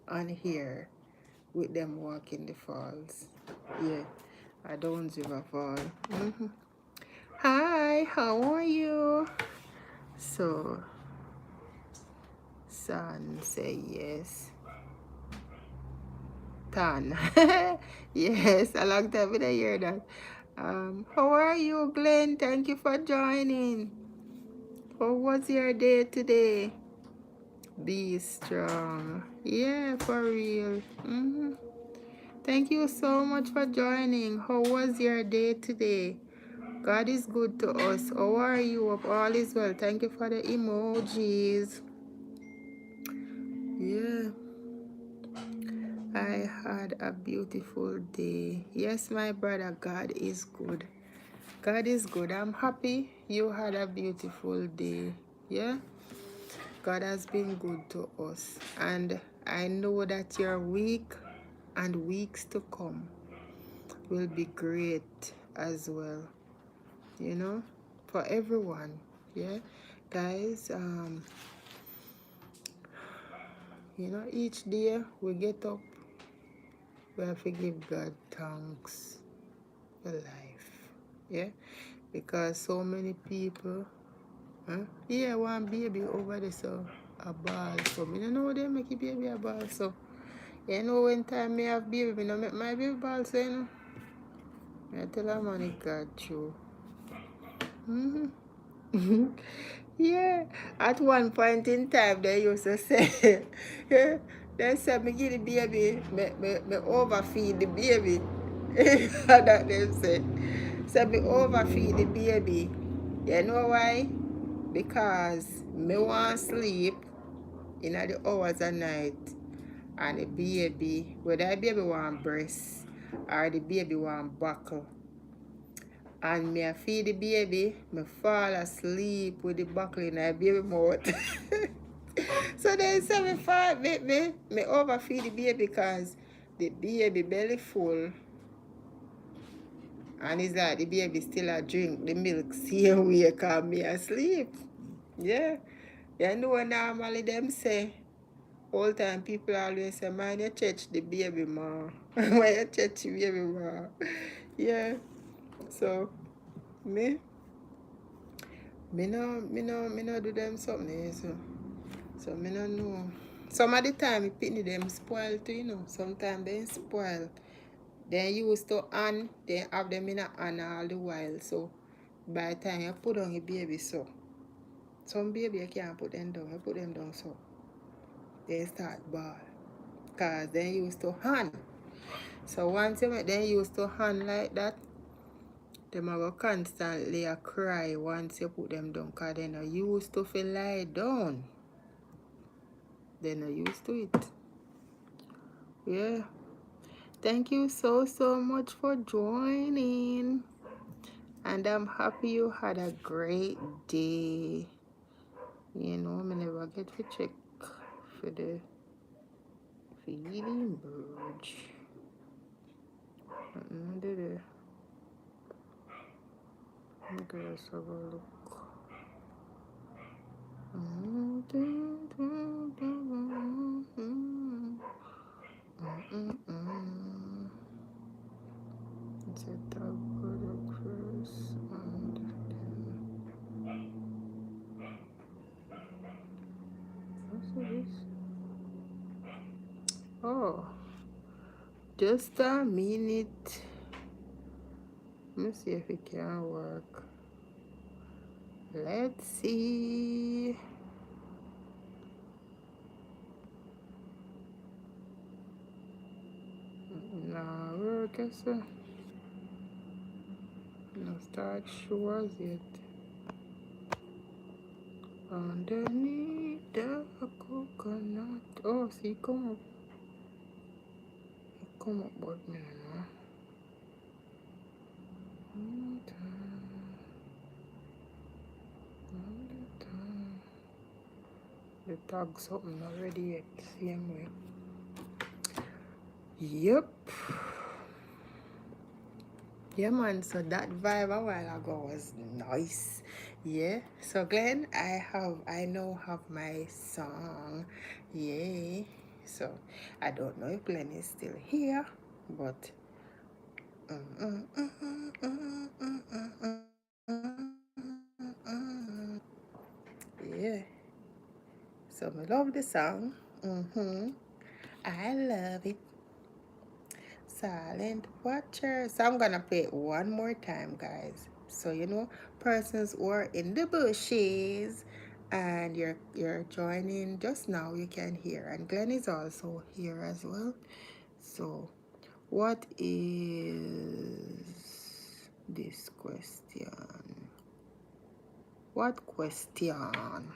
on here with them walking the falls. Yeah, I don't give a fall. Hi, how are you? So, son say yes. Tan. Yes, a long time I hear that. How are you, Glenn? Thank you for joining. How was your day today? Be strong. Yeah, for real. Thank you so much for joining. How was your day today? God is good to us. How are you? Hope all is well. Thank you for the emojis. Yeah. I had a beautiful day. Yes, my brother, God is good. God is good. I'm happy you had a beautiful day. Yeah? God has been good to us. And I know that your week and weeks to come will be great as well. You know? For everyone. Yeah? Guys, you know, each day we get up, we have to give God thanks for life. Yeah? Because so many people, yeah, one baby over there, so a ball. So me don't know they make a baby a ball. So you know when time me have baby, me no make my baby ball, so you know. I tell her man it God true. Yeah, at one point in time they used to say, yeah, they said me give the baby, me overfeed the baby. That they say. So me overfeed the baby. You know why? Because me want sleep in the hours of night and the baby, whether the baby want breast or the baby want buckle, and me I feed the baby, me fall asleep with the buckle in the baby mouth. So they say me overfeed the baby because the baby belly full and it's like the baby still a drink the milk same way cause me asleep. Yeah. You know normally them say all time people always say man you touch the baby ma. When you touch the baby ma. Yeah. So me no do them something, so me no know. Some of the time me pitney them spoil too, you know. Sometimes they spoil. They used to on, they have them in a on all the while. So By the time you put on your baby so, some baby you can't put them down, you put them down so, they start ball. Cause they used to hand. So once you make them used to hand like that, them are go constantly a cry once you put them down. Cause they not used to feel lie down. They not used to it. Yeah. Thank you so much for joining. And I'm happy you had a great day. You know, I never get to check for the feeding birds. Did it? Okay, let's have a look. It's a dog first and then what's this? Oh, just a minute. Let me see if it can work. Let's see. Nah, work as a no start shows yet. Underneath the coconut. Oh, see, come up. Come up, but me no. The tag something already yet. Same way. Yep. Yeah, man. So that vibe a while ago was nice. Yeah. So Glenn, I now have my song. Yay. So I don't know if Glenn is still here, but yeah. So I love the song. I love it. Silent Watcher. So I'm gonna play it one more time, guys. So you know, persons who are in the bushes and you're joining just now, you can hear. And Glenn is also here as well. So what is this question? What question?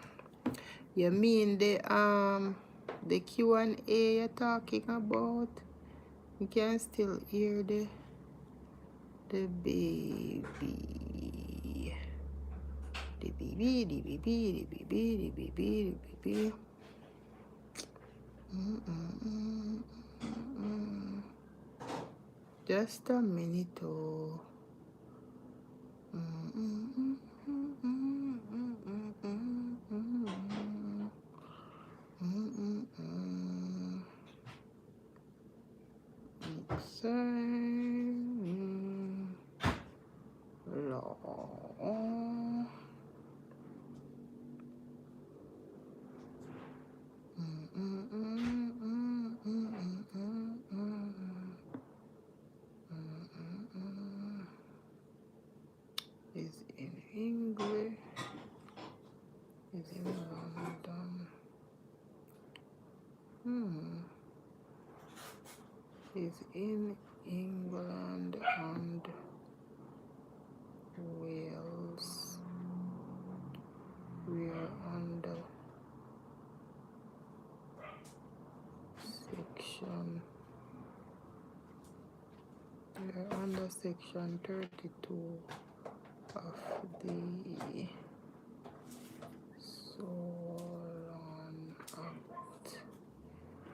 You mean the Q&A you're talking about? You can still hear the baby. The baby, the baby, the baby, the baby, the baby. Just a minute, oh. Is in English. Is in London. Is in England and Wales. We are under section. We are under section 32 of the Solon Act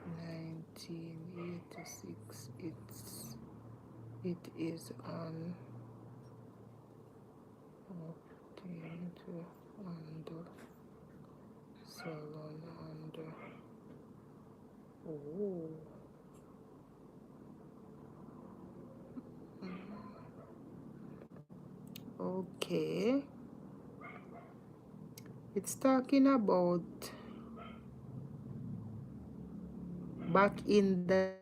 1986. It is an obtained under Solon under. Oh. Okay. It's talking about back in the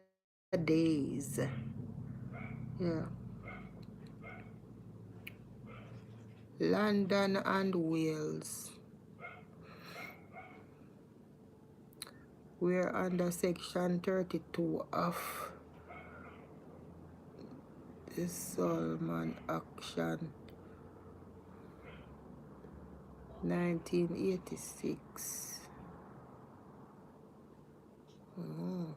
days. Yeah. London and Wales. We're under section 32 of the Solomon Action 1986. Oh.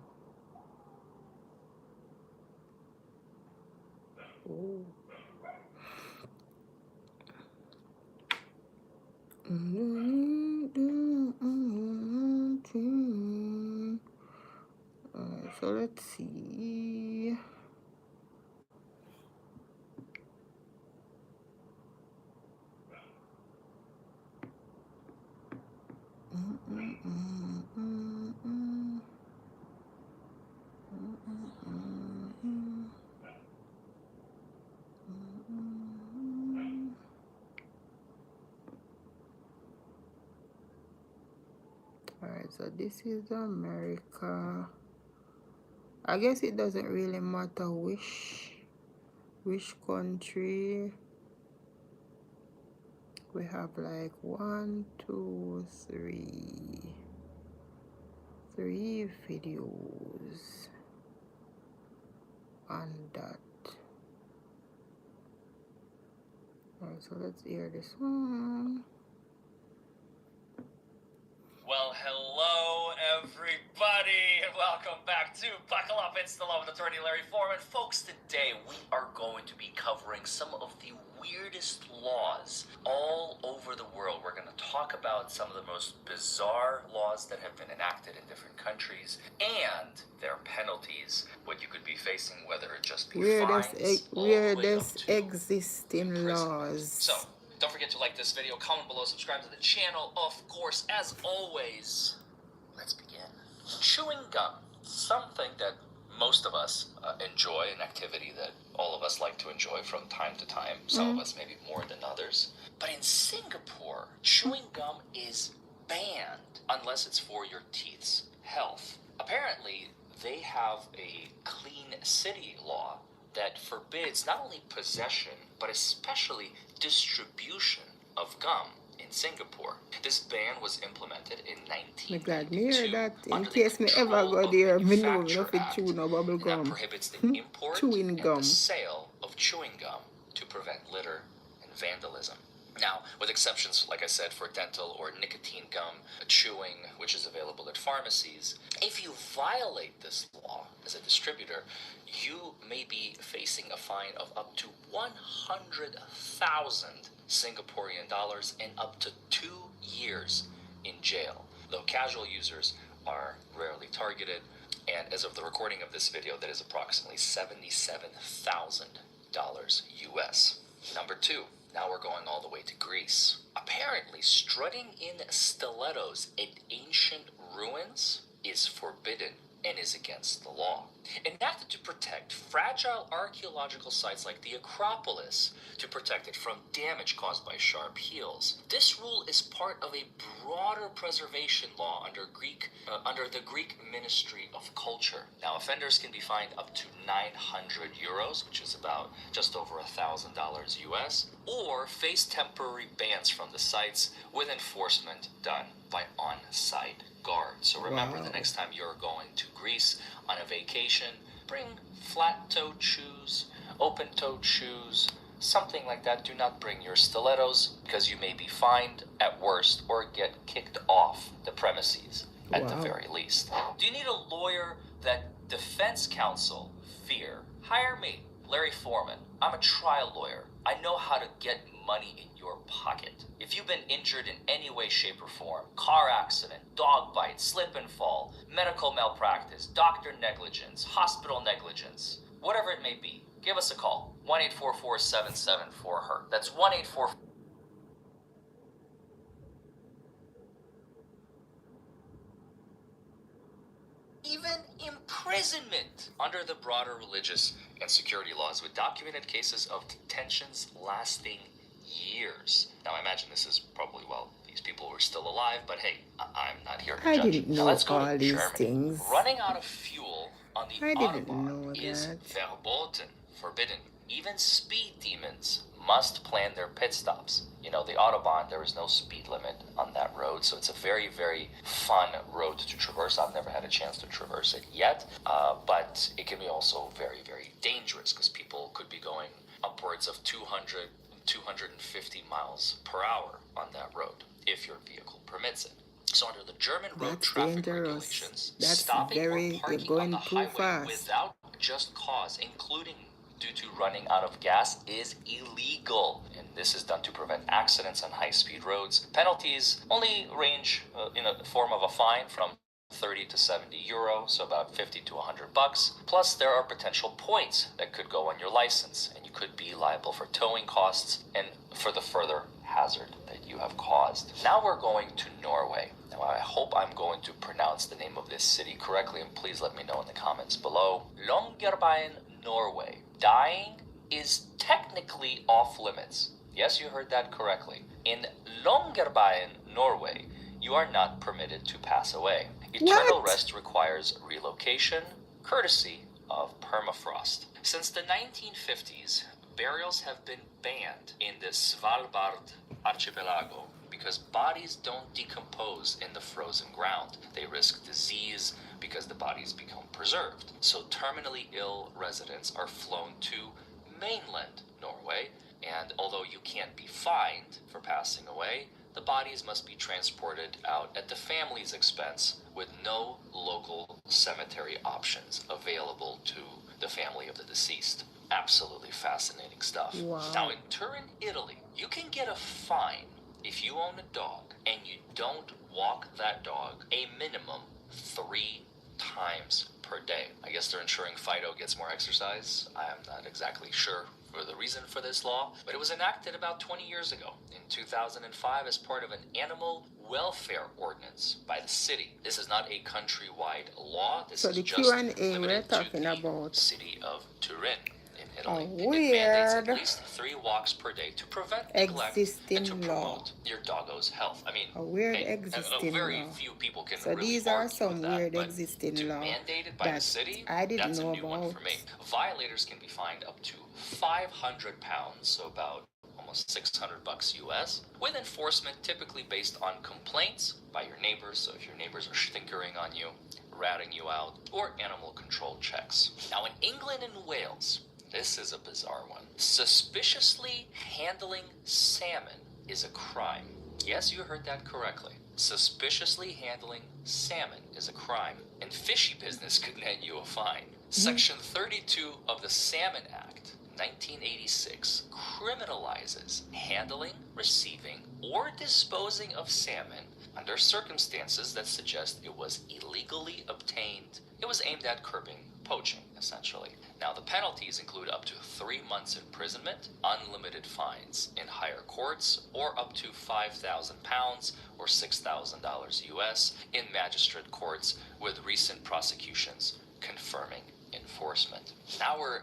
Oh. So let's see. Alright, so this is America. I guess it doesn't really matter which country. We have like 1, 2, 3 videos on that. Alright, so let's hear this one. Well, hello, everybody, and welcome back to Buckle Up, It's the Love with Attorney Larry Foreman. Folks, today we are going to be covering some of the weirdest laws all over the world. We're going to talk about some of the most bizarre laws that have been enacted in different countries and their penalties, what you could be facing, whether it just be fines all the way up to existing imprisonment. laws. So, don't forget to like this video, comment below, subscribe to the channel. Of course, as always, let's begin. Chewing gum, something that most of us enjoy, an activity that all of us like to enjoy from time to time. Some of us maybe more than others. But in Singapore, chewing gum is banned unless it's for your teeth's health. Apparently, they have a clean city law that forbids not only possession, but especially distribution of gum in Singapore. This ban was implemented in 1992 that in under the case me ever Control go of there, me know Manufacture if it Act, chew no bubble and that gum. prohibits the import Chewing and gum. the sale of chewing gum to prevent litter and vandalism. Now, with exceptions, like I said, for dental or nicotine gum chewing, which is available at pharmacies, if you violate this law as a distributor, you may be facing a fine of up to 100,000 Singaporean dollars and up to 2 years in jail, though casual users are rarely targeted. And as of the recording of this video, that is approximately $77,000 US. Number 2. Now we're going all the way to Greece. Apparently, strutting in stilettos in ancient ruins is forbidden and is against the law. Enacted to protect fragile archaeological sites like the Acropolis, to protect it from damage caused by sharp heels. This rule is part of a broader preservation law under the Greek Ministry of Culture. Now, offenders can be fined up to 900 euros, which is about just over $1,000 US, or face temporary bans from the sites with enforcement done by on-site guards. So remember, the next time you're going to Greece on a vacation, bring flat-toed shoes, open-toed shoes, something like that. Do not bring your stilettos, because you may be fined at worst or get kicked off the premises at the very least. Do you need a lawyer that defense counsel fear? Hire me, Larry Foreman. I'm a trial lawyer. I know how to get money in your pocket. If you've been injured in any way, shape, or form, car accident, dog bite, slip and fall, medical malpractice, doctor negligence, hospital negligence, whatever it may be, give us a call. 1-844-774-HURT. That's 1-844. Even imprisonment under the broader religious and security laws, with documented cases of detentions lasting years. Now, I imagine this is probably, well, these people were still alive, but hey, I'm not here to judge. I didn't know let's go all to these Germany. things. Running out of fuel on the I didn't Autobahn know is that. verboten, forbidden. Even speed demons must plan their pit stops. You know, the Autobahn, there is no speed limit on that road, so it's a very, very fun road to traverse. I've never had a chance to traverse it yet, but it can be also very, very dangerous because people could be going upwards of 200, 250 miles per hour on that road if your vehicle permits it. So under the German road That's traffic dangerous. regulations, That's stopping or very, you're parking on going the too highway fast. without just cause, including due to running out of gas, is illegal. And this is done to prevent accidents on high-speed roads. Penalties only range in a form of a fine from 30 to 70 euro, so about 50 to 100 bucks. Plus, there are potential points that could go on your license, and you could be liable for towing costs and for the further hazard that you have caused. Now we're going to Norway. Now, I hope I'm going to pronounce the name of this city correctly, and please let me know in the comments below. Longyearbyen, Norway. Dying is technically off limits. Yes, you heard that correctly. In Longyearbyen, Norway, you are not permitted to pass away. Eternal What? rest requires relocation, courtesy of permafrost. Since the 1950s, burials have been banned in the Svalbard archipelago because bodies don't decompose in the frozen ground. They risk disease because the bodies become preserved. So terminally ill residents are flown to mainland Norway, and although you can't be fined for passing away, the bodies must be transported out at the family's expense with no local cemetery options available to the family of the deceased. Absolutely fascinating stuff. Wow. Now in Turin, Italy, you can get a fine if you own a dog and you don't walk that dog a minimum 3 times per day. I guess they're ensuring Fido gets more exercise. I am not exactly sure for the reason for this law, but it was enacted about 20 years ago in 2005 as part of an animal welfare ordinance by the city. This is not a countrywide law. This So is the just Q&A we're limited to talking the about. city of Turin in Italy. Oh, It mandates at weird. least 3 walks per day to prevent neglect and to Existing law. promote your doggo's health. I mean, A weird hey, existing very law. few people can So really these are argue some with that, weird but existing to law mandate it by the that city, I didn't that's a know new one about. for me. Violators can be fined up to 500 pounds, so about almost 600 bucks US, with enforcement typically based on complaints by your neighbors. So if your neighbors are stinkering on you, ratting you out, or animal control checks. Now in England and Wales, this is a bizarre one. Suspiciously handling salmon is a crime. Yes, you heard that correctly. Suspiciously handling salmon is a crime, and fishy business could net you a fine. Section 32 of the Salmon Act, 1986, criminalizes handling, receiving, or disposing of salmon under circumstances that suggest it was illegally obtained. It was aimed at curbing poaching, essentially. Now, the penalties include up to 3 months imprisonment, unlimited fines in higher courts, or up to £5,000 or $6,000 US in magistrate courts, with recent prosecutions confirming enforcement. Now we're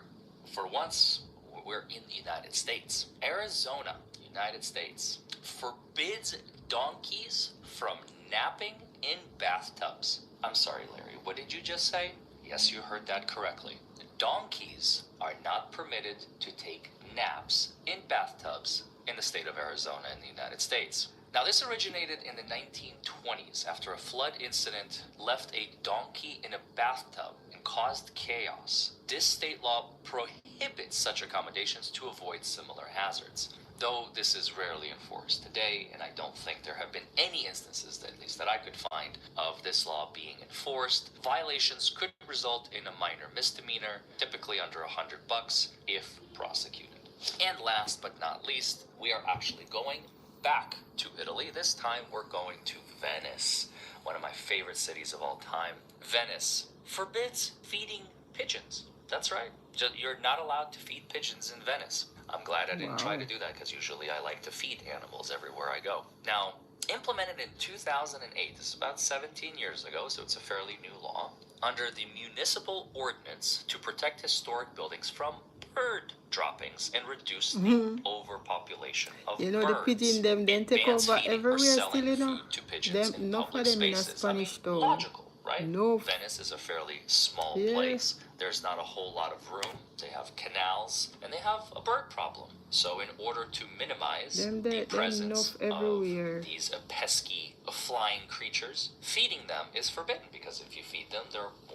in the United States. Arizona, United States, forbids donkeys from napping in bathtubs. I'm sorry, Larry, what did you just say? Yes, you heard that correctly. Donkeys are not permitted to take naps in bathtubs in the state of Arizona in the United States. Now, this originated in the 1920s after a flood incident left a donkey in a bathtub and caused chaos. This state law prohibits such accommodations to avoid similar hazards, though this is rarely enforced today, and I don't think there have been any instances, at least that I could find, of this law being enforced. Violations could result in a minor misdemeanor, typically under $100 if prosecuted. And last but not least, we are actually going back to Italy. This time we're going to Venice, one of my favorite cities of all time. Venice forbids feeding pigeons. That's right. You're not allowed to feed pigeons in Venice. I'm glad I didn't try to do that because usually I like to feed animals everywhere I go. Now, implemented in 2008, this is about 17 years ago, so it's a fairly new law, under the municipal ordinance to protect historic buildings from bird droppings and reduce the overpopulation of You know birds. the pigeon them then It take bans over feeding or everywhere selling still, you know. food to pigeons Them in enough public of them in a spaces. Spanish town. Logical, right? No. Venice is a fairly small Yeah. place. There's not a whole lot of room. They have canals and they have a bird problem. So, in order to minimize the presence enough everywhere. of these pesky flying creatures, feeding them is forbidden because if you feed them,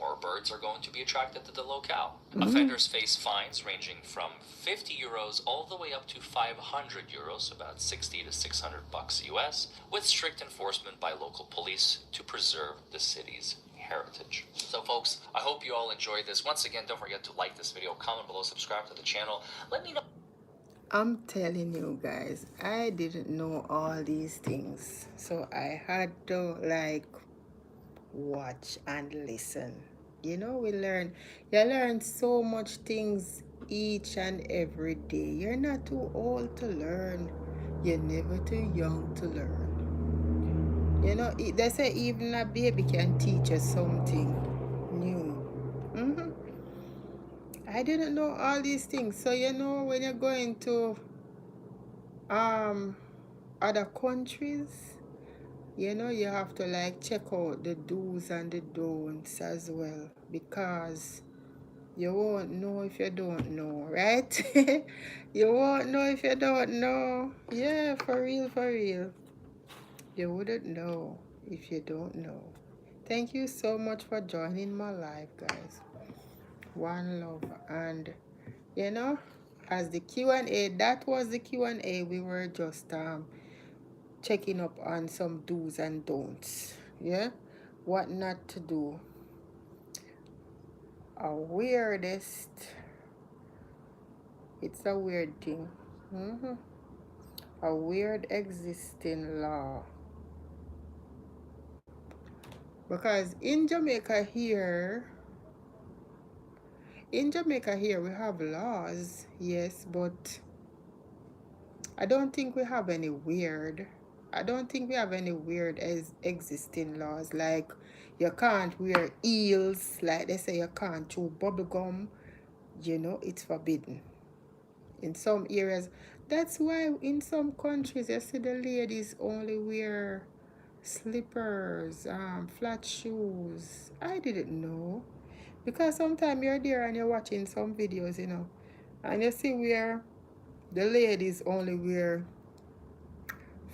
more birds are going to be attracted to the locale. Offenders face fines ranging from 50 euros all the way up to 500 euros, about 60 to 600 bucks US, with strict enforcement by local police to preserve the city's heritage. So folks, I hope you all enjoyed this. Once again, don't forget to like this video, comment below, subscribe to the channel. Let me know. I'm telling you guys, I didn't know all these things. So I had to like watch and listen. You know, you learn so much things each and every day. You're not too old to learn. You're never too young to learn. You know, they say even a baby can teach us something new. I didn't know all these things. So you know, when you're going to other countries, you know, you have to like check out the do's and the don'ts as well, because you won't know if you don't know, right? You won't know if you don't know. Yeah, for real, for real. You wouldn't know if you don't know. Thank you so much for joining my live, guys. One love. And you know, as the Q&A, that was the Q&A. We were just checking up on some do's and don'ts. Yeah, what not to do. A weirdest, it's a weird thing. A weird existing law. Because in Jamaica here we have laws, yes, but I don't think we have any weird. I don't think we have any weird existing laws. Like you can't wear heels. Like they say you can't chew bubble gum. You know, it's forbidden. In some areas. That's why in some countries you see the ladies only wear slippers, flat shoes. I didn't know. Because sometimes you're there and you're watching some videos, you know, and you see where the ladies only wear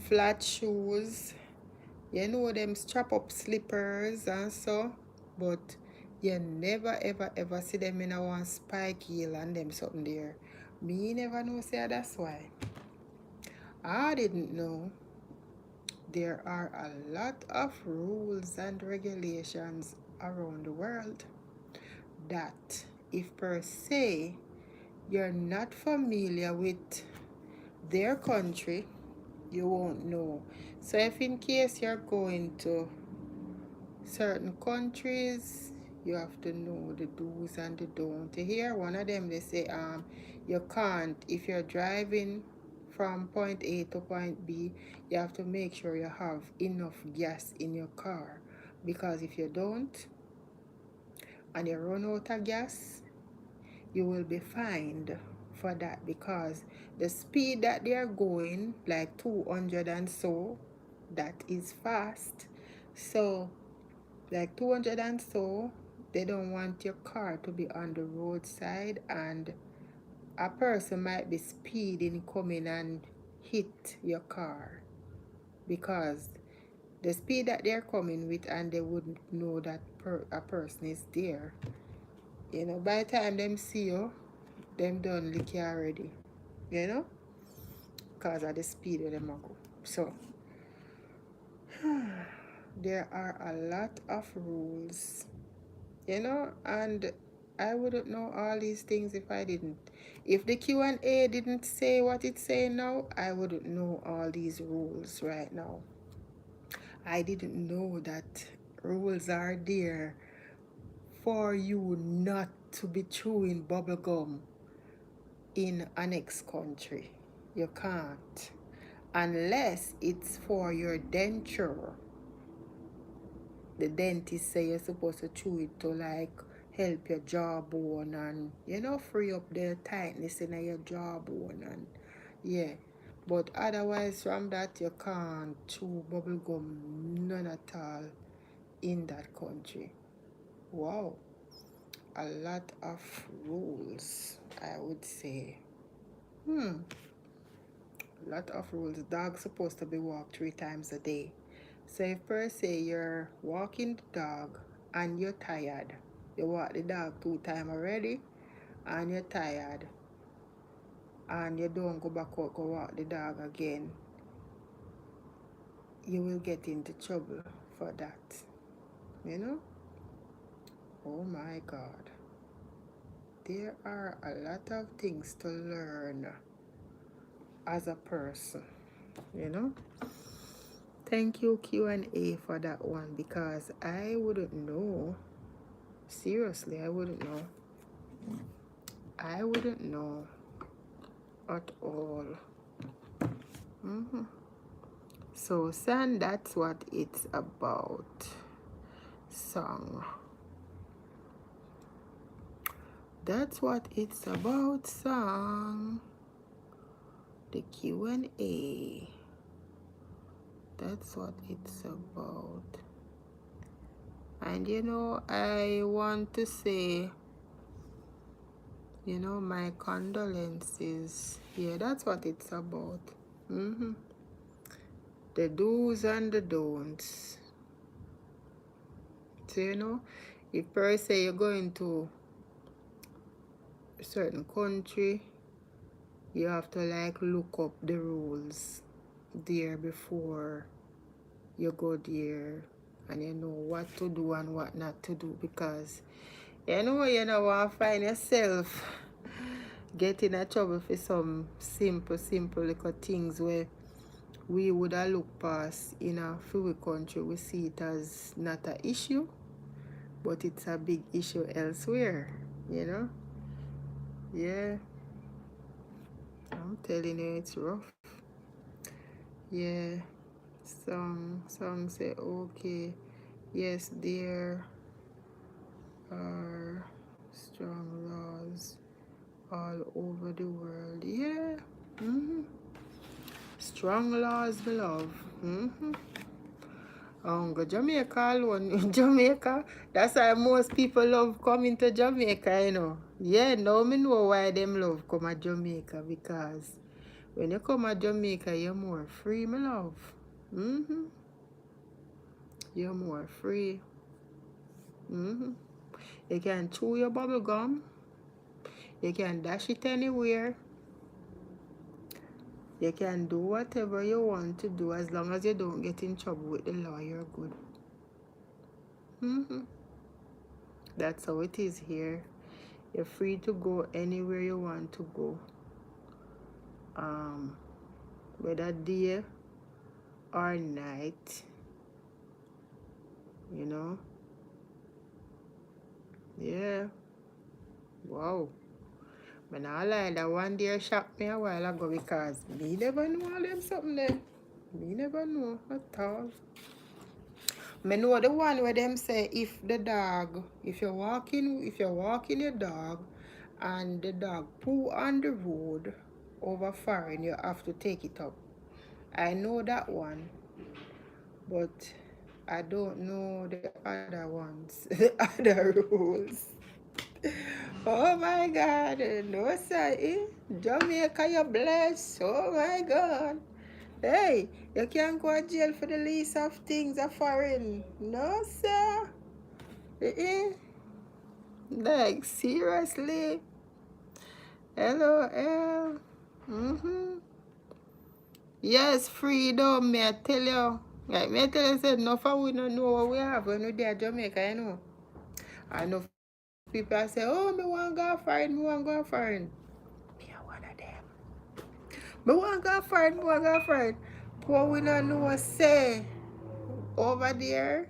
flat shoes, you know, them strap up slippers and so, but you never ever ever see them in a one spike heel and them something there. Me never know, say that's why. I didn't know there are a lot of rules and regulations around the world that if per se you're not familiar with their country, you won't know. So if in case you're going to certain countries, you have to know the do's and the don'ts. Here, one of them, they say you can't, if you're driving from point A to point B, you have to make sure you have enough gas in your car, because if you don't and you run out of gas, you will be fined for that, because the speed that they are going, like 200 and so, that is fast. So like 200 and so, they don't want your car to be on the roadside and a person might be speeding coming and hit your car, because the speed that they're coming with, and they wouldn't know that a person is there. You know, by the time them see you, them done lick you already. You know, because of the speed of them go. So there are a lot of rules, you know, and I wouldn't know all these things if I didn't. If the Q&A didn't say what it's saying now, I wouldn't know all these rules right now. I didn't know that rules are there for you not to be chewing bubble gum in a next country. You can't, unless it's for your denture. The dentist say you're supposed to chew it to like help your jawbone and, you know, free up the tightness in your jawbone and yeah. But otherwise from that, you can't chew bubble gum, none at all. in that country. Wow, a lot of rules, I would say. A lot of rules. Dog's supposed to be walked 3 times a day. So if per se you're walking the dog and you're tired, you walk the dog 2 times already and you're tired and you don't go back out go walk the dog again, you will get into trouble for that. You know? Oh my God. There are a lot of things to learn as a person, you know? Thank you Q&A for that one, because I wouldn't know. Seriously, I wouldn't know. I wouldn't know at all. So, son, that's what it's about. Song. That's what it's about, song. The Q&A. That's what it's about. And you know, I want to say, you know, my condolences. Yeah, that's what it's about. The do's and the don'ts. So, you know, if per se you're going to a certain country, you have to like look up the rules there before you go there, and you know what to do and what not to do, because you know want to find yourself getting in trouble for some simple little things where we would have looked past in a free country. We see it as not an issue, but it's a big issue elsewhere, you know. Yeah, I'm telling you, it's rough. Yeah, some say okay, yes, there are strong laws all over the world. Yeah, strong laws, my love. Go Jamaica alone. Jamaica, that's why most people love coming to Jamaica, you know. Yeah, now me know why them love come to Jamaica, because when you come to Jamaica, you're more free, my love. You're more free. You can chew your bubble gum. You can dash it anywhere. You can do whatever you want to do, as long as you don't get in trouble with the law, you're good. That's how it is here. You're free to go anywhere you want to go. Whether day or night, you know. Yeah. Wow. But now I lie, that one day shocked me a while ago, because me never know all them something there. Me never know at all. Me know the one where them say if you're walking your dog and the dog poo on the road over foreign, you have to take it up. I know that one, but I don't know the other ones, the other rules. Oh my God, no sir, Jamaica, you're blessed. Oh my God. Hey, you can't go to jail for the least of things are foreign. No sir. Like, seriously? LOL. Yes, freedom, me I tell you. Like, me I tell you, said, no, for we don't know what we have when we there Jamaica, you know. I know people say, oh, me want to go foreign, me want to go foreign. Me are one of them. Me want to go foreign, me want to go foreign. But we don't know what say over there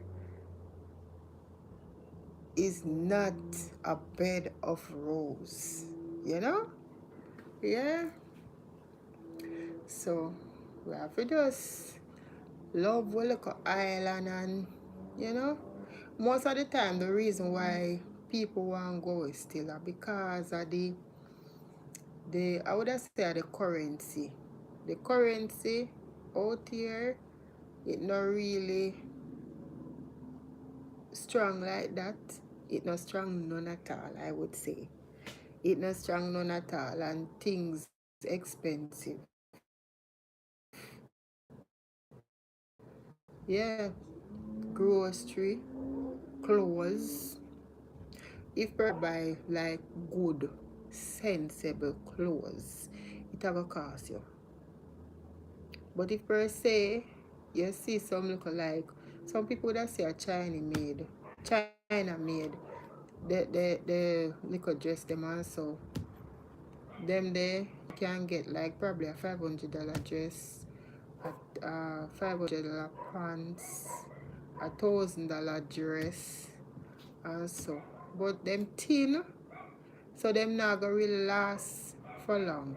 is not a bed of rose, you know? Yeah. So we have to just love we look at island, and you know, most of the time the reason why people want to go is still because of the I would say the currency. The currency out here, it not really strong like that. It not strong none at all, I would say. It not strong none at all, and things expensive. Yeah, grocery, clothes. If per buy like good, sensible clothes, it a go cost you. But if per se, you see some look like some people that say a China made, the little dress them also. Them there can get like probably a $500 dress, a $500 pants, $1,000 dress, and so. But them thin, so them not gonna really last for long.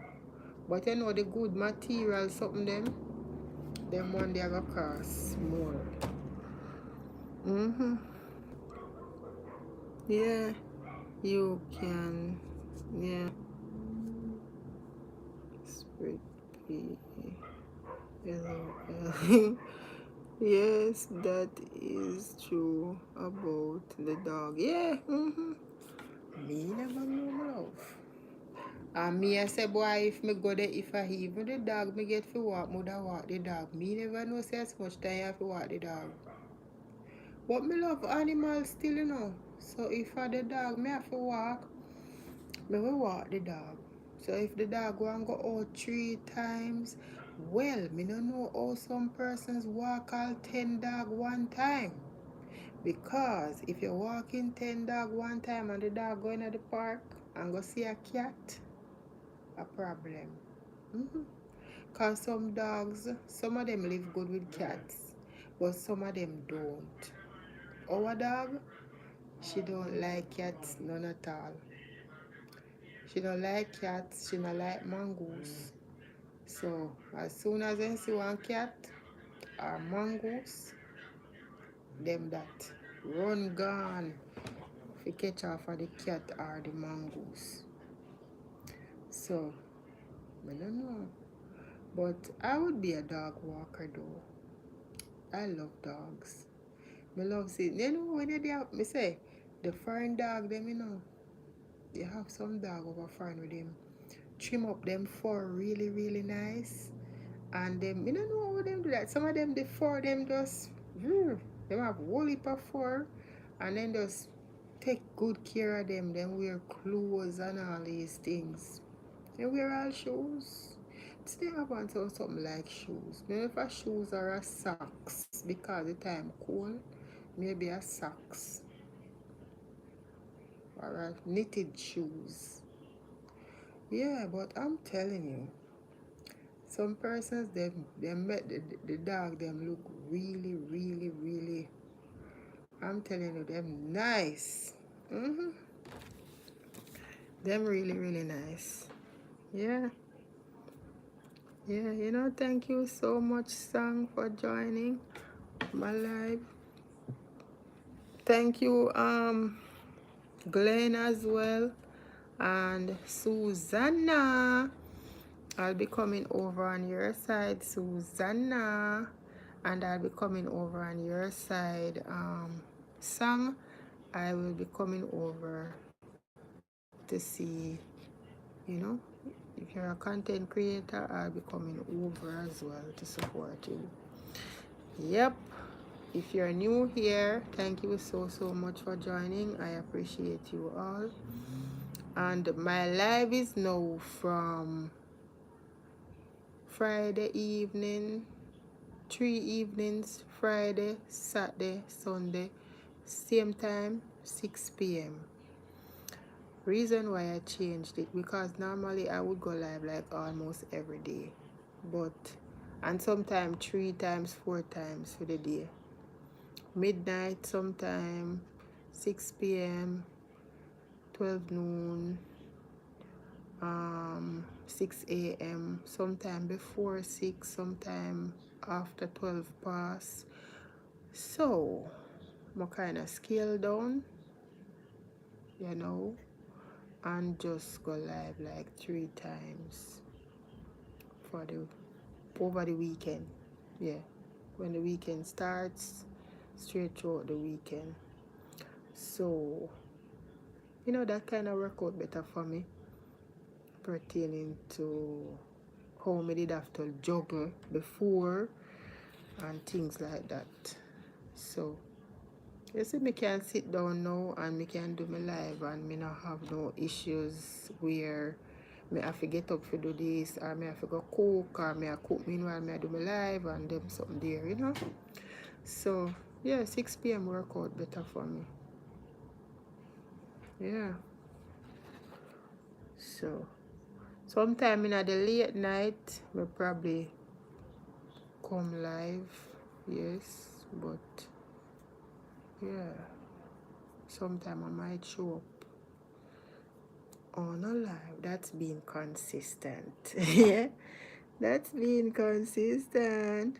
But you know the good material, something them one they gonna cost more. Mm-hmm. Yeah, you can. Yeah, spread P. LOL. Yes, that is true about the dog. Yeah, mm-hmm. Me never know my love. And me I say boy if me go there if I even the dog me get for walk, mother walk the dog. Me never know say as much time I have to walk the dog. But me love animals still, you know. So if I the dog me have to walk, me will walk the dog. So if the dog want go out 3 times, well, me don't know how some persons walk all 10 dog one time. Because if you're walking 10 dog one time and the dog going to the park and go see a cat, a problem. Mm-hmm. Cause some dogs, some of them live good with cats, but some of them don't. Our dog, she don't like cats none at all. She don't like cats, she don't like mongoose. So as soon as I see one cat or mongoose, them that run gone if you catch off of the cat or the mongoose. So I don't know. But I would be a dog walker though. I love dogs. I love seeing you know when they have me say the foreign dog them you know. You have some dog over foreign with them. Trim up them fur really, really nice. And them, you don't know how them do that. Some of them, the fur, them just, them have whole heap of fur. And then just take good care of them. Then wear clothes and all these things. They wear all shoes. Today I want to something like shoes. Maybe if a shoes or a socks because the time cold. Maybe a socks or a knitted shoes. Yeah, but I'm telling you, some persons they met the dog them look really, really, really. I'm telling you, them nice. Mm-hmm. Them really, really nice. Yeah, yeah. You know, thank you so much, Sang, for joining my live. Thank you, Glenn as well, and Susanna. I'll be coming over on your side, Susanna, and I'll be coming over on your side, Sam. I will be coming over to see, you know, if you're a content creator, I'll be coming over as well to support you. Yep. If you're new here, thank you so much for joining. I appreciate you all. And my live is now from Friday evening, 3 evenings, Friday, Saturday, Sunday, same time, 6 p.m. Reason why I changed it because normally I would go live like almost every day, but and sometimes 3 times, 4 times for the day. Midnight sometime, 6 p.m., 12 noon, 6 a.m., sometime before 6, sometime after 12 past. So, I kind of scale down, you know, and just go live like 3 times for the over the weekend. Yeah, when the weekend starts, straight throughout the weekend. So, that kind of work out better for me, pertaining to how me did have to juggle before and things like that. So, you see, me can sit down now and me can do my live and me not have no issues where me have to get up to do this or me have to go cook or me have cook meanwhile me I do my live and them something there. So, yeah, 6 p.m. work out better for me. Yeah. So, sometime in the late night, me probably come live. Yes, but yeah, sometime I might show up on a live. That's being consistent. Yeah, that's being consistent.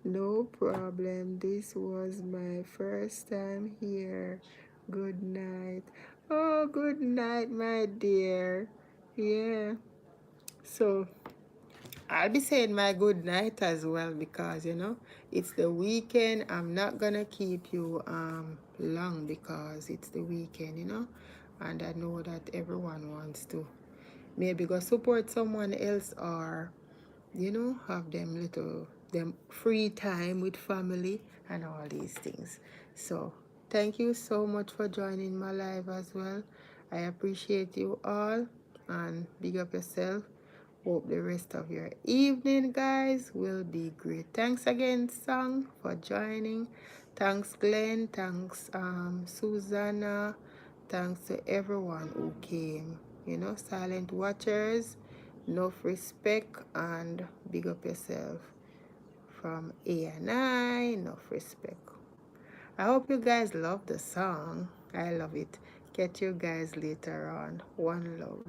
No problem. This was my first time here. Good night. Oh, good night, my dear. Yeah. So, I'll be saying my good night as well because it's the weekend. I'm not gonna keep you long because it's the weekend. And I know that everyone wants to maybe go support someone else or have them free time with family and all these things. So thank you so much for joining my live as well. I appreciate you all and big up yourself. Hope the rest of your evening, guys, will be great. Thanks again, Song, for joining. Thanks, Glenn. Thanks, Susanna. Thanks to everyone who came. Silent watchers, enough respect, and big up yourself. From A and I, enough respect. I hope you guys love the song. I love it. Catch you guys later on. One love.